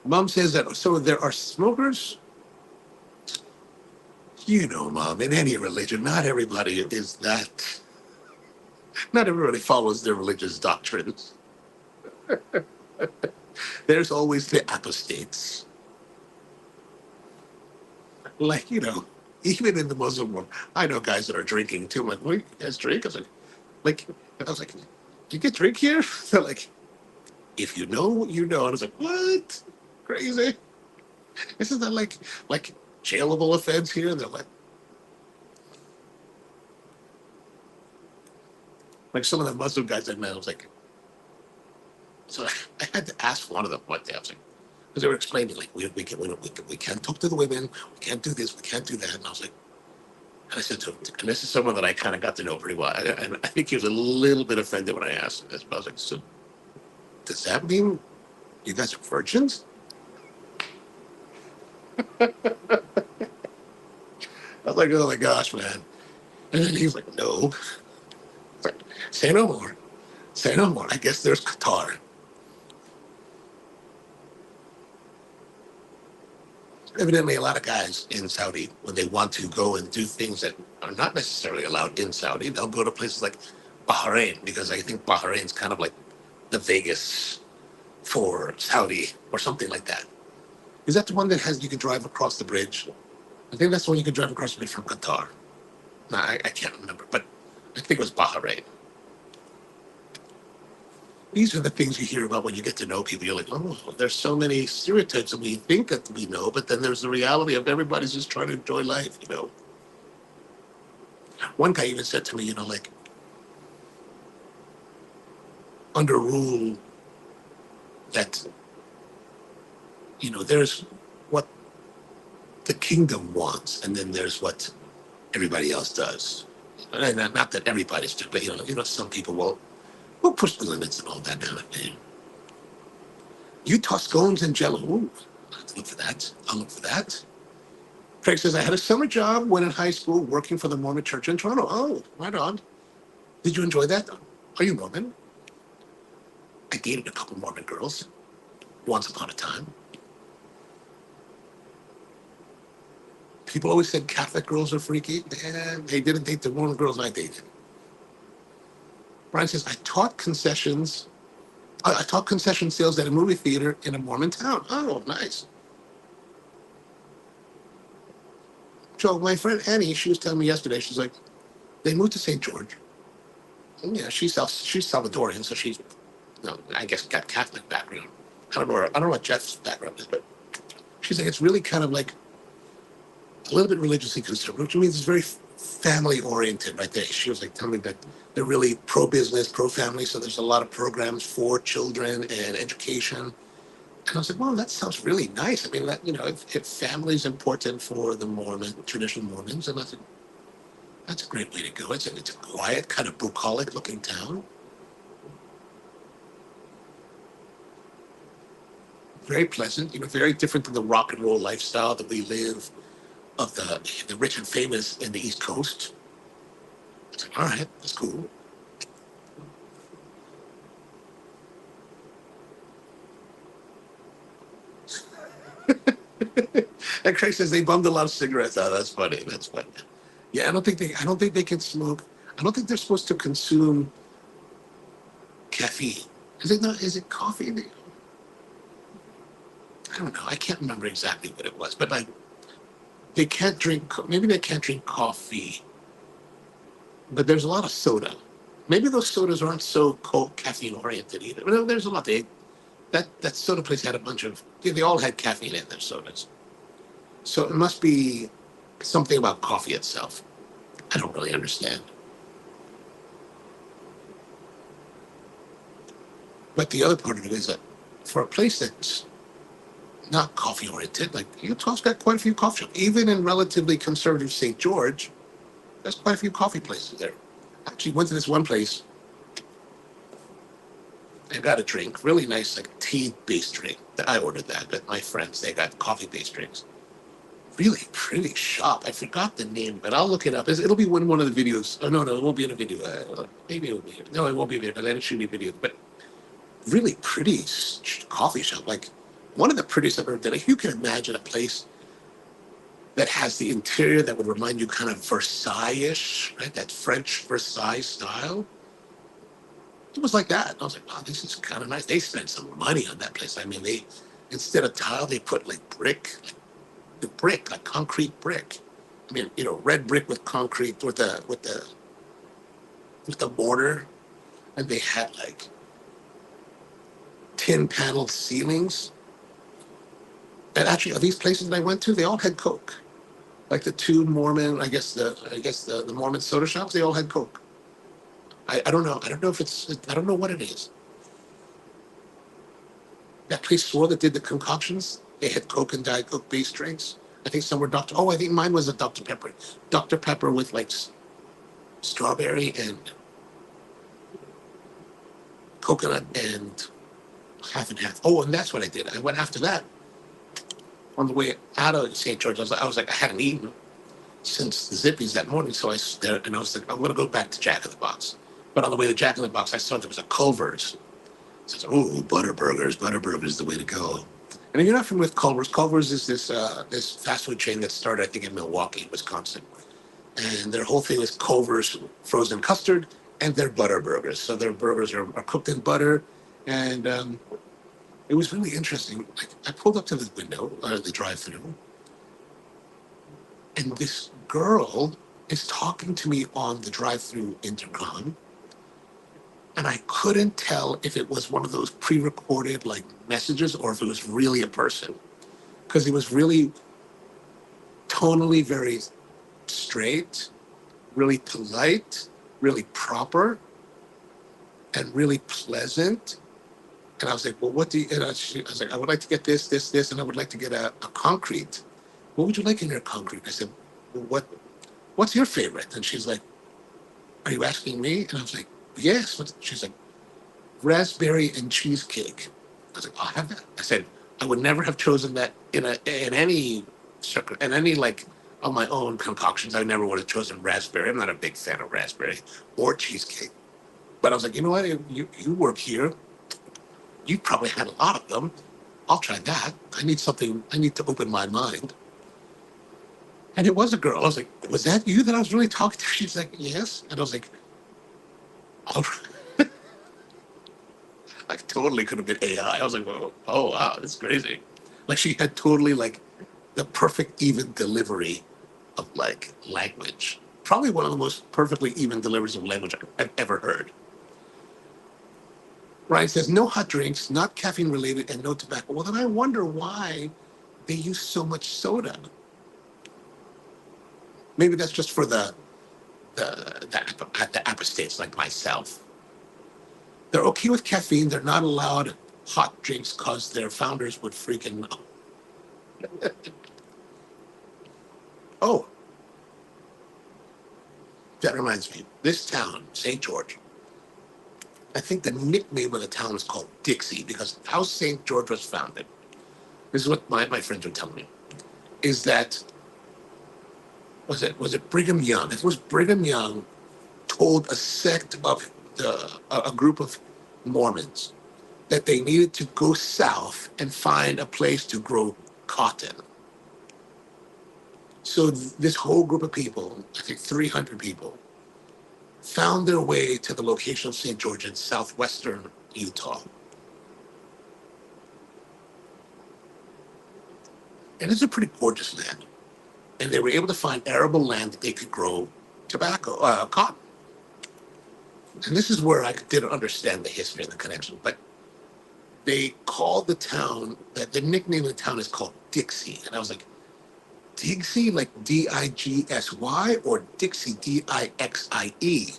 Mom says that, so there are smokers? Mom, in any religion, not everybody is that. Not everybody follows their religious doctrines. There's always the apostates. Like, even in the Muslim world, I know guys that are drinking too. I'm like, what, you guys drink? I was like, do you get drink here? They're like, if you know, you know. And I was like, what? Crazy. Isn't that like jailable offense here? And they're like some of the Muslim guys I met, I was like, so I had to ask one of them one day. I was like, because they were explaining like we can't talk to the women, we can't do this, we can't do that. And I was like, and I said to him, and this is someone that I kind of got to know pretty well. And I think he was a little bit offended when I asked him this, but I was like, so does that mean you guys are virgins? I was like, oh my gosh, man. And then he was like, no. Like, say no more. Say no more. I guess there's Qatar. Evidently, a lot of guys in Saudi, when they want to go and do things that are not necessarily allowed in Saudi, they'll go to places like Bahrain, because I think Bahrain's kind of like the Vegas for Saudi or something like that. Is that the one that has you can drive across the bridge? I think that's the one you can drive across the bridge from Qatar. No, I can't remember, but I think it was Bahrain. These are the things you hear about when you get to know people. You're like, oh, there's so many stereotypes that we think that we know, but then there's the reality of everybody's just trying to enjoy life, you know. One guy even said to me, you know, like, under rule that, you know, there's what the kingdom wants, and then there's what everybody else does. And not that everybody's doing, but some people will push the limits and all that kind of thing. You toss scones and jello. Ooh, I'll look for that. I'll look for that. Craig says, I had a summer job when in high school working for the Mormon church in Toronto. Oh, right on. Did you enjoy that? Are you Mormon? I dated a couple Mormon girls once upon a time. People always said Catholic girls are freaky. And they didn't date the Mormon girls I dated. Brian says, I taught concession sales at a movie theater in a Mormon town. Oh, nice. So my friend Annie, she was telling me yesterday, she's like, they moved to St. George. And yeah, she's Salvadorian, so she's, I guess, got Catholic background. I don't know what Jeff's background is, but she's like, it's really kind of like a little bit religiously conservative, which means it's very family oriented right there. She was like telling me that they're really pro business, pro family. So there's a lot of programs for children and education. And I was like, well, that sounds really nice. I mean, that, if family is important for the traditional Mormons, and I said, that's a great way to go. It's a quiet, kind of bucolic looking town. Very pleasant, very different than the rock and roll lifestyle that we live of the rich and famous in the East Coast. It's like, all right, that's cool. And Craig says they bummed a lot of cigarettes out. That's funny. That's funny. Yeah, I don't think they can smoke. I don't think they're supposed to consume caffeine. Is it not? Is it coffee? I don't know. I can't remember exactly what it was, but like they can't drink. Maybe they can't drink coffee, but there's a lot of soda. Maybe those sodas aren't so caffeine oriented either. But there's a lot. That soda place had a bunch of. They all had caffeine in their sodas, so it must be something about coffee itself. I don't really understand. But the other part of it is that for a place that's not coffee oriented, like Utah's got quite a few coffee shops. Even in relatively conservative St. George, there's quite a few coffee places there. I actually went to this one place and got a drink, really nice, like tea-based drink. I ordered that, but my friends, they got coffee-based drinks. Really pretty shop. I forgot the name, but I'll look it up. It'll be one of the videos. Oh, no, it won't be in a video. Maybe it will be. No, it won't be a video. Then it should be a video. But really pretty coffee shop. Like one of the prettiest I've ever done. If you can imagine a place that has the interior that would remind you kind of Versailles-ish, right? That French Versailles style. It was like that. And I was like, wow, this is kind of nice. They spent some money on that place. I mean, instead of tile, they put like brick, like concrete brick. I mean, red brick with concrete with the mortar, and they had like tin paneled ceilings. And actually, these places that I went to, they all had Coke. Like the two Mormon, the Mormon soda shops, they all had Coke. I don't know. I don't know what it is. That place swore that did the concoctions. They had Coke and Diet Coke based drinks. I think some were Dr. Oh, I think mine was a Dr. Pepper. Dr. Pepper with like strawberry and coconut and half and half. Oh, and that's what I did. I went after that on the way out of St. George. I was like, I hadn't eaten since the Zippies that morning. So I there and I was like, I'm going to go back to Jack in the Box. But on the way to Jack in the Box, I saw there was a Culver's. So I said, oh, Butterburgers is the way to go. And if you're not familiar with Culver's is this fast food chain that started, I think, in Milwaukee, Wisconsin. And their whole thing is Culver's frozen custard and their Butterburgers. So their burgers are cooked in butter. And it was really interesting. I pulled up to the window, the drive-through, and this girl is talking to me on the drive-through intercom. And I couldn't tell if it was one of those pre-recorded like messages or if it was really a person, because he was really tonally very straight, really polite, really proper, and really pleasant. And I was like, well, what do you, and I was like, I would like to get this, this, this, and I would like to get a concrete. What would you like in your concrete? I said, well, what's your favorite? And she's like, are you asking me? And I was like, yes. She's like, raspberry and cheesecake. I was like, I'll have that. I said, I would never have chosen that in any circle, in any like of my own concoctions. I never would have chosen raspberry. I'm not a big fan of raspberry or cheesecake. But I was like, you know what? You work here. You probably had a lot of them. I'll try that. I need something. I need to open my mind. And it was a girl. I was like, was that you that I was really talking to? She's like, yes. And I was like, oh, like totally could have been AI. I was like, whoa, oh wow, that's crazy. Like she had totally like the perfect even delivery of like language. Probably one of the most perfectly even deliveries of language I've ever heard. Ryan says, no hot drinks, not caffeine related, and no tobacco. Well, then I wonder why they use so much soda. Maybe that's just for the apostates like myself. They're okay with caffeine. They're not allowed hot drinks because their founders would freaking know. Oh, that reminds me. This town, St. George, I think the nickname of the town is called Dixie because how St. George was founded. This is what my friends were telling me. Is that was it Brigham Young? It was Brigham Young told a sect of a group of Mormons that they needed to go south and find a place to grow cotton. So this whole group of people, I think 300 people, found their way to the location of St. George in southwestern Utah. And it's a pretty gorgeous land. And they were able to find arable land that they could grow tobacco, cotton. And this is where I didn't understand the history and the connection. But they called the town, the nickname of the town is called Dixie. And I was like, Dixie, like Digsy, or Dixie, Dixie?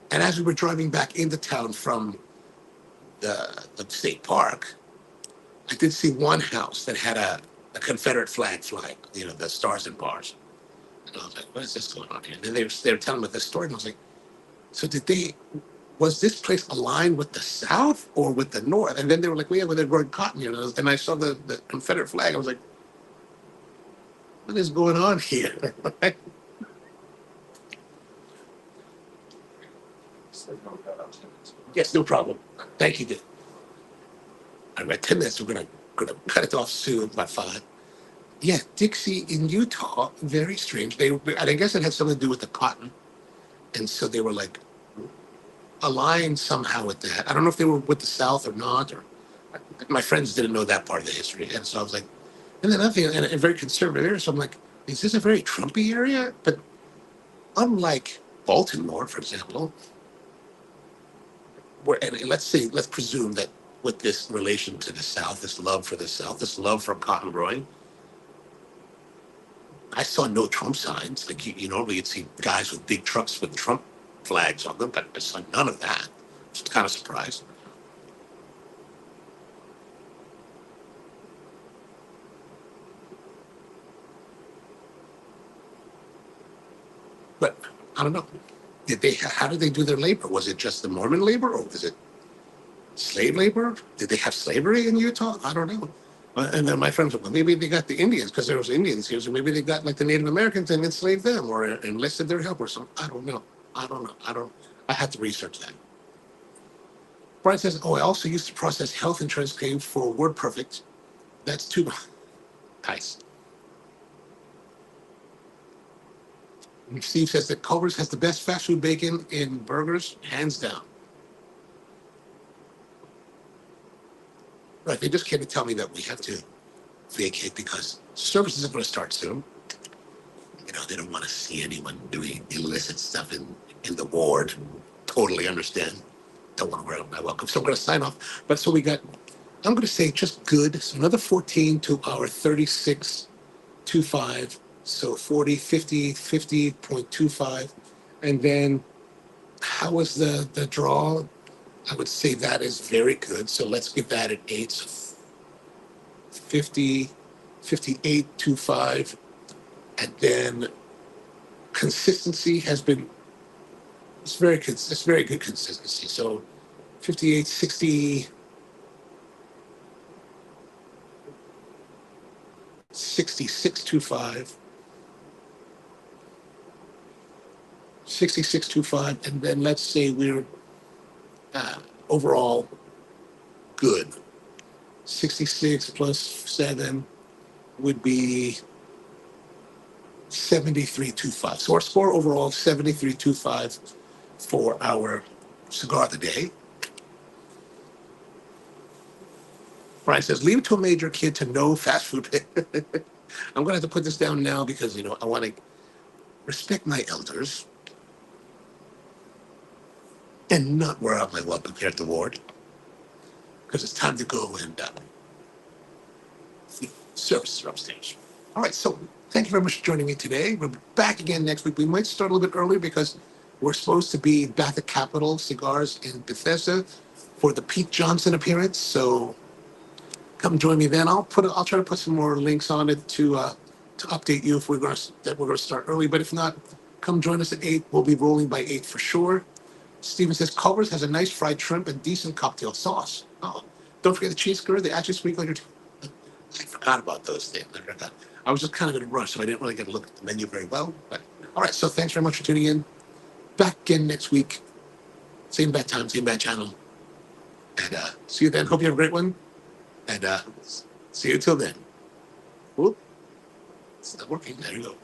And as we were driving back into town from the state park, I did see one house that had a Confederate flag flying, the stars and bars. And I was like, what is this going on here? And then they were telling me the story, and I was like, so was this place aligned with the South or with the North? And then they were like, well, yeah, well, they're growing cotton, And I saw the Confederate flag. I was like, what is going on here? Yes, no problem. Thank you. Dude. I read 10 minutes. We're gonna cut it off soon by 5. Yeah, Dixie in Utah, very strange. And I guess it had something to do with the cotton. And so they were like aligned somehow with that. I don't know if they were with the South or not, or my friends didn't know that part of the history. And so I was like, and then nothing, and a very conservative area. So I'm like, is this a very Trumpy area? But unlike Baltimore, for example, and let's presume that with this relation to the South, this love for the South, this love for cotton growing, I saw no Trump signs. Like normally you'd see guys with big trucks with Trump flags on them, but I saw none of that. I was kind of surprised. But I don't know. How did they do their labor? Was it just the Mormon labor or was it slave labor? Did they have slavery in Utah? I don't know. And then my friends were, well, maybe they got the Indians because there was Indians here. So maybe they got like the Native Americans and enslaved them or enlisted their help or something. I don't know. I had to research that. Brian says, oh, I also used to process health insurance claims for WordPerfect. That's too nice. And Steve says that Culver's has the best fast food bacon in burgers, hands down. Right, they just came to tell me that we have to vacate because services are going to start soon. They don't want to see anyone doing illicit stuff in the ward. totally understand. Don't want to wear my welcome. So I'm going to sign off. But so we got, I'm going to say just good. So another 14 to our 36.25. So 40, 50, 50.25. And then how was the draw? I would say that is very good. So let's give that an 8. So 50, 58.25. And then consistency has been, it's very good consistency. So 58, 60, 66.25, 66.25, and then let's say we're overall good. 66 plus 7 would be 73.25. So our score overall 73.25 for our cigar of the day. Brian says, leave it to a major kid to know fast food. I'm going to have to put this down now because, I want to respect my elders and not wear out my well-prepared award because it's time to go and the services are upstairs. All right, so thank you very much for joining me today. We're back again next week. We might start a little bit earlier because we're supposed to be back at Capitol Cigars in Bethesda for the Pete Johnson appearance. So come join me then. I'll try to put some more links on it to update you if we're going to start early. But if not, come join us at 8. We'll be rolling by 8 for sure. Steven says Culver's has a nice fried shrimp and decent cocktail sauce. Oh, don't forget the cheese curd. They actually sprinkle your. I forgot about those things. I was just kind of in a rush, so I didn't really get to look at the menu very well. But all right, so thanks very much for tuning in. Back again next week. Same bad time, same bad channel. And see you then. Hope you have a great one. And see you till then. Whoop. It's not working. There you go.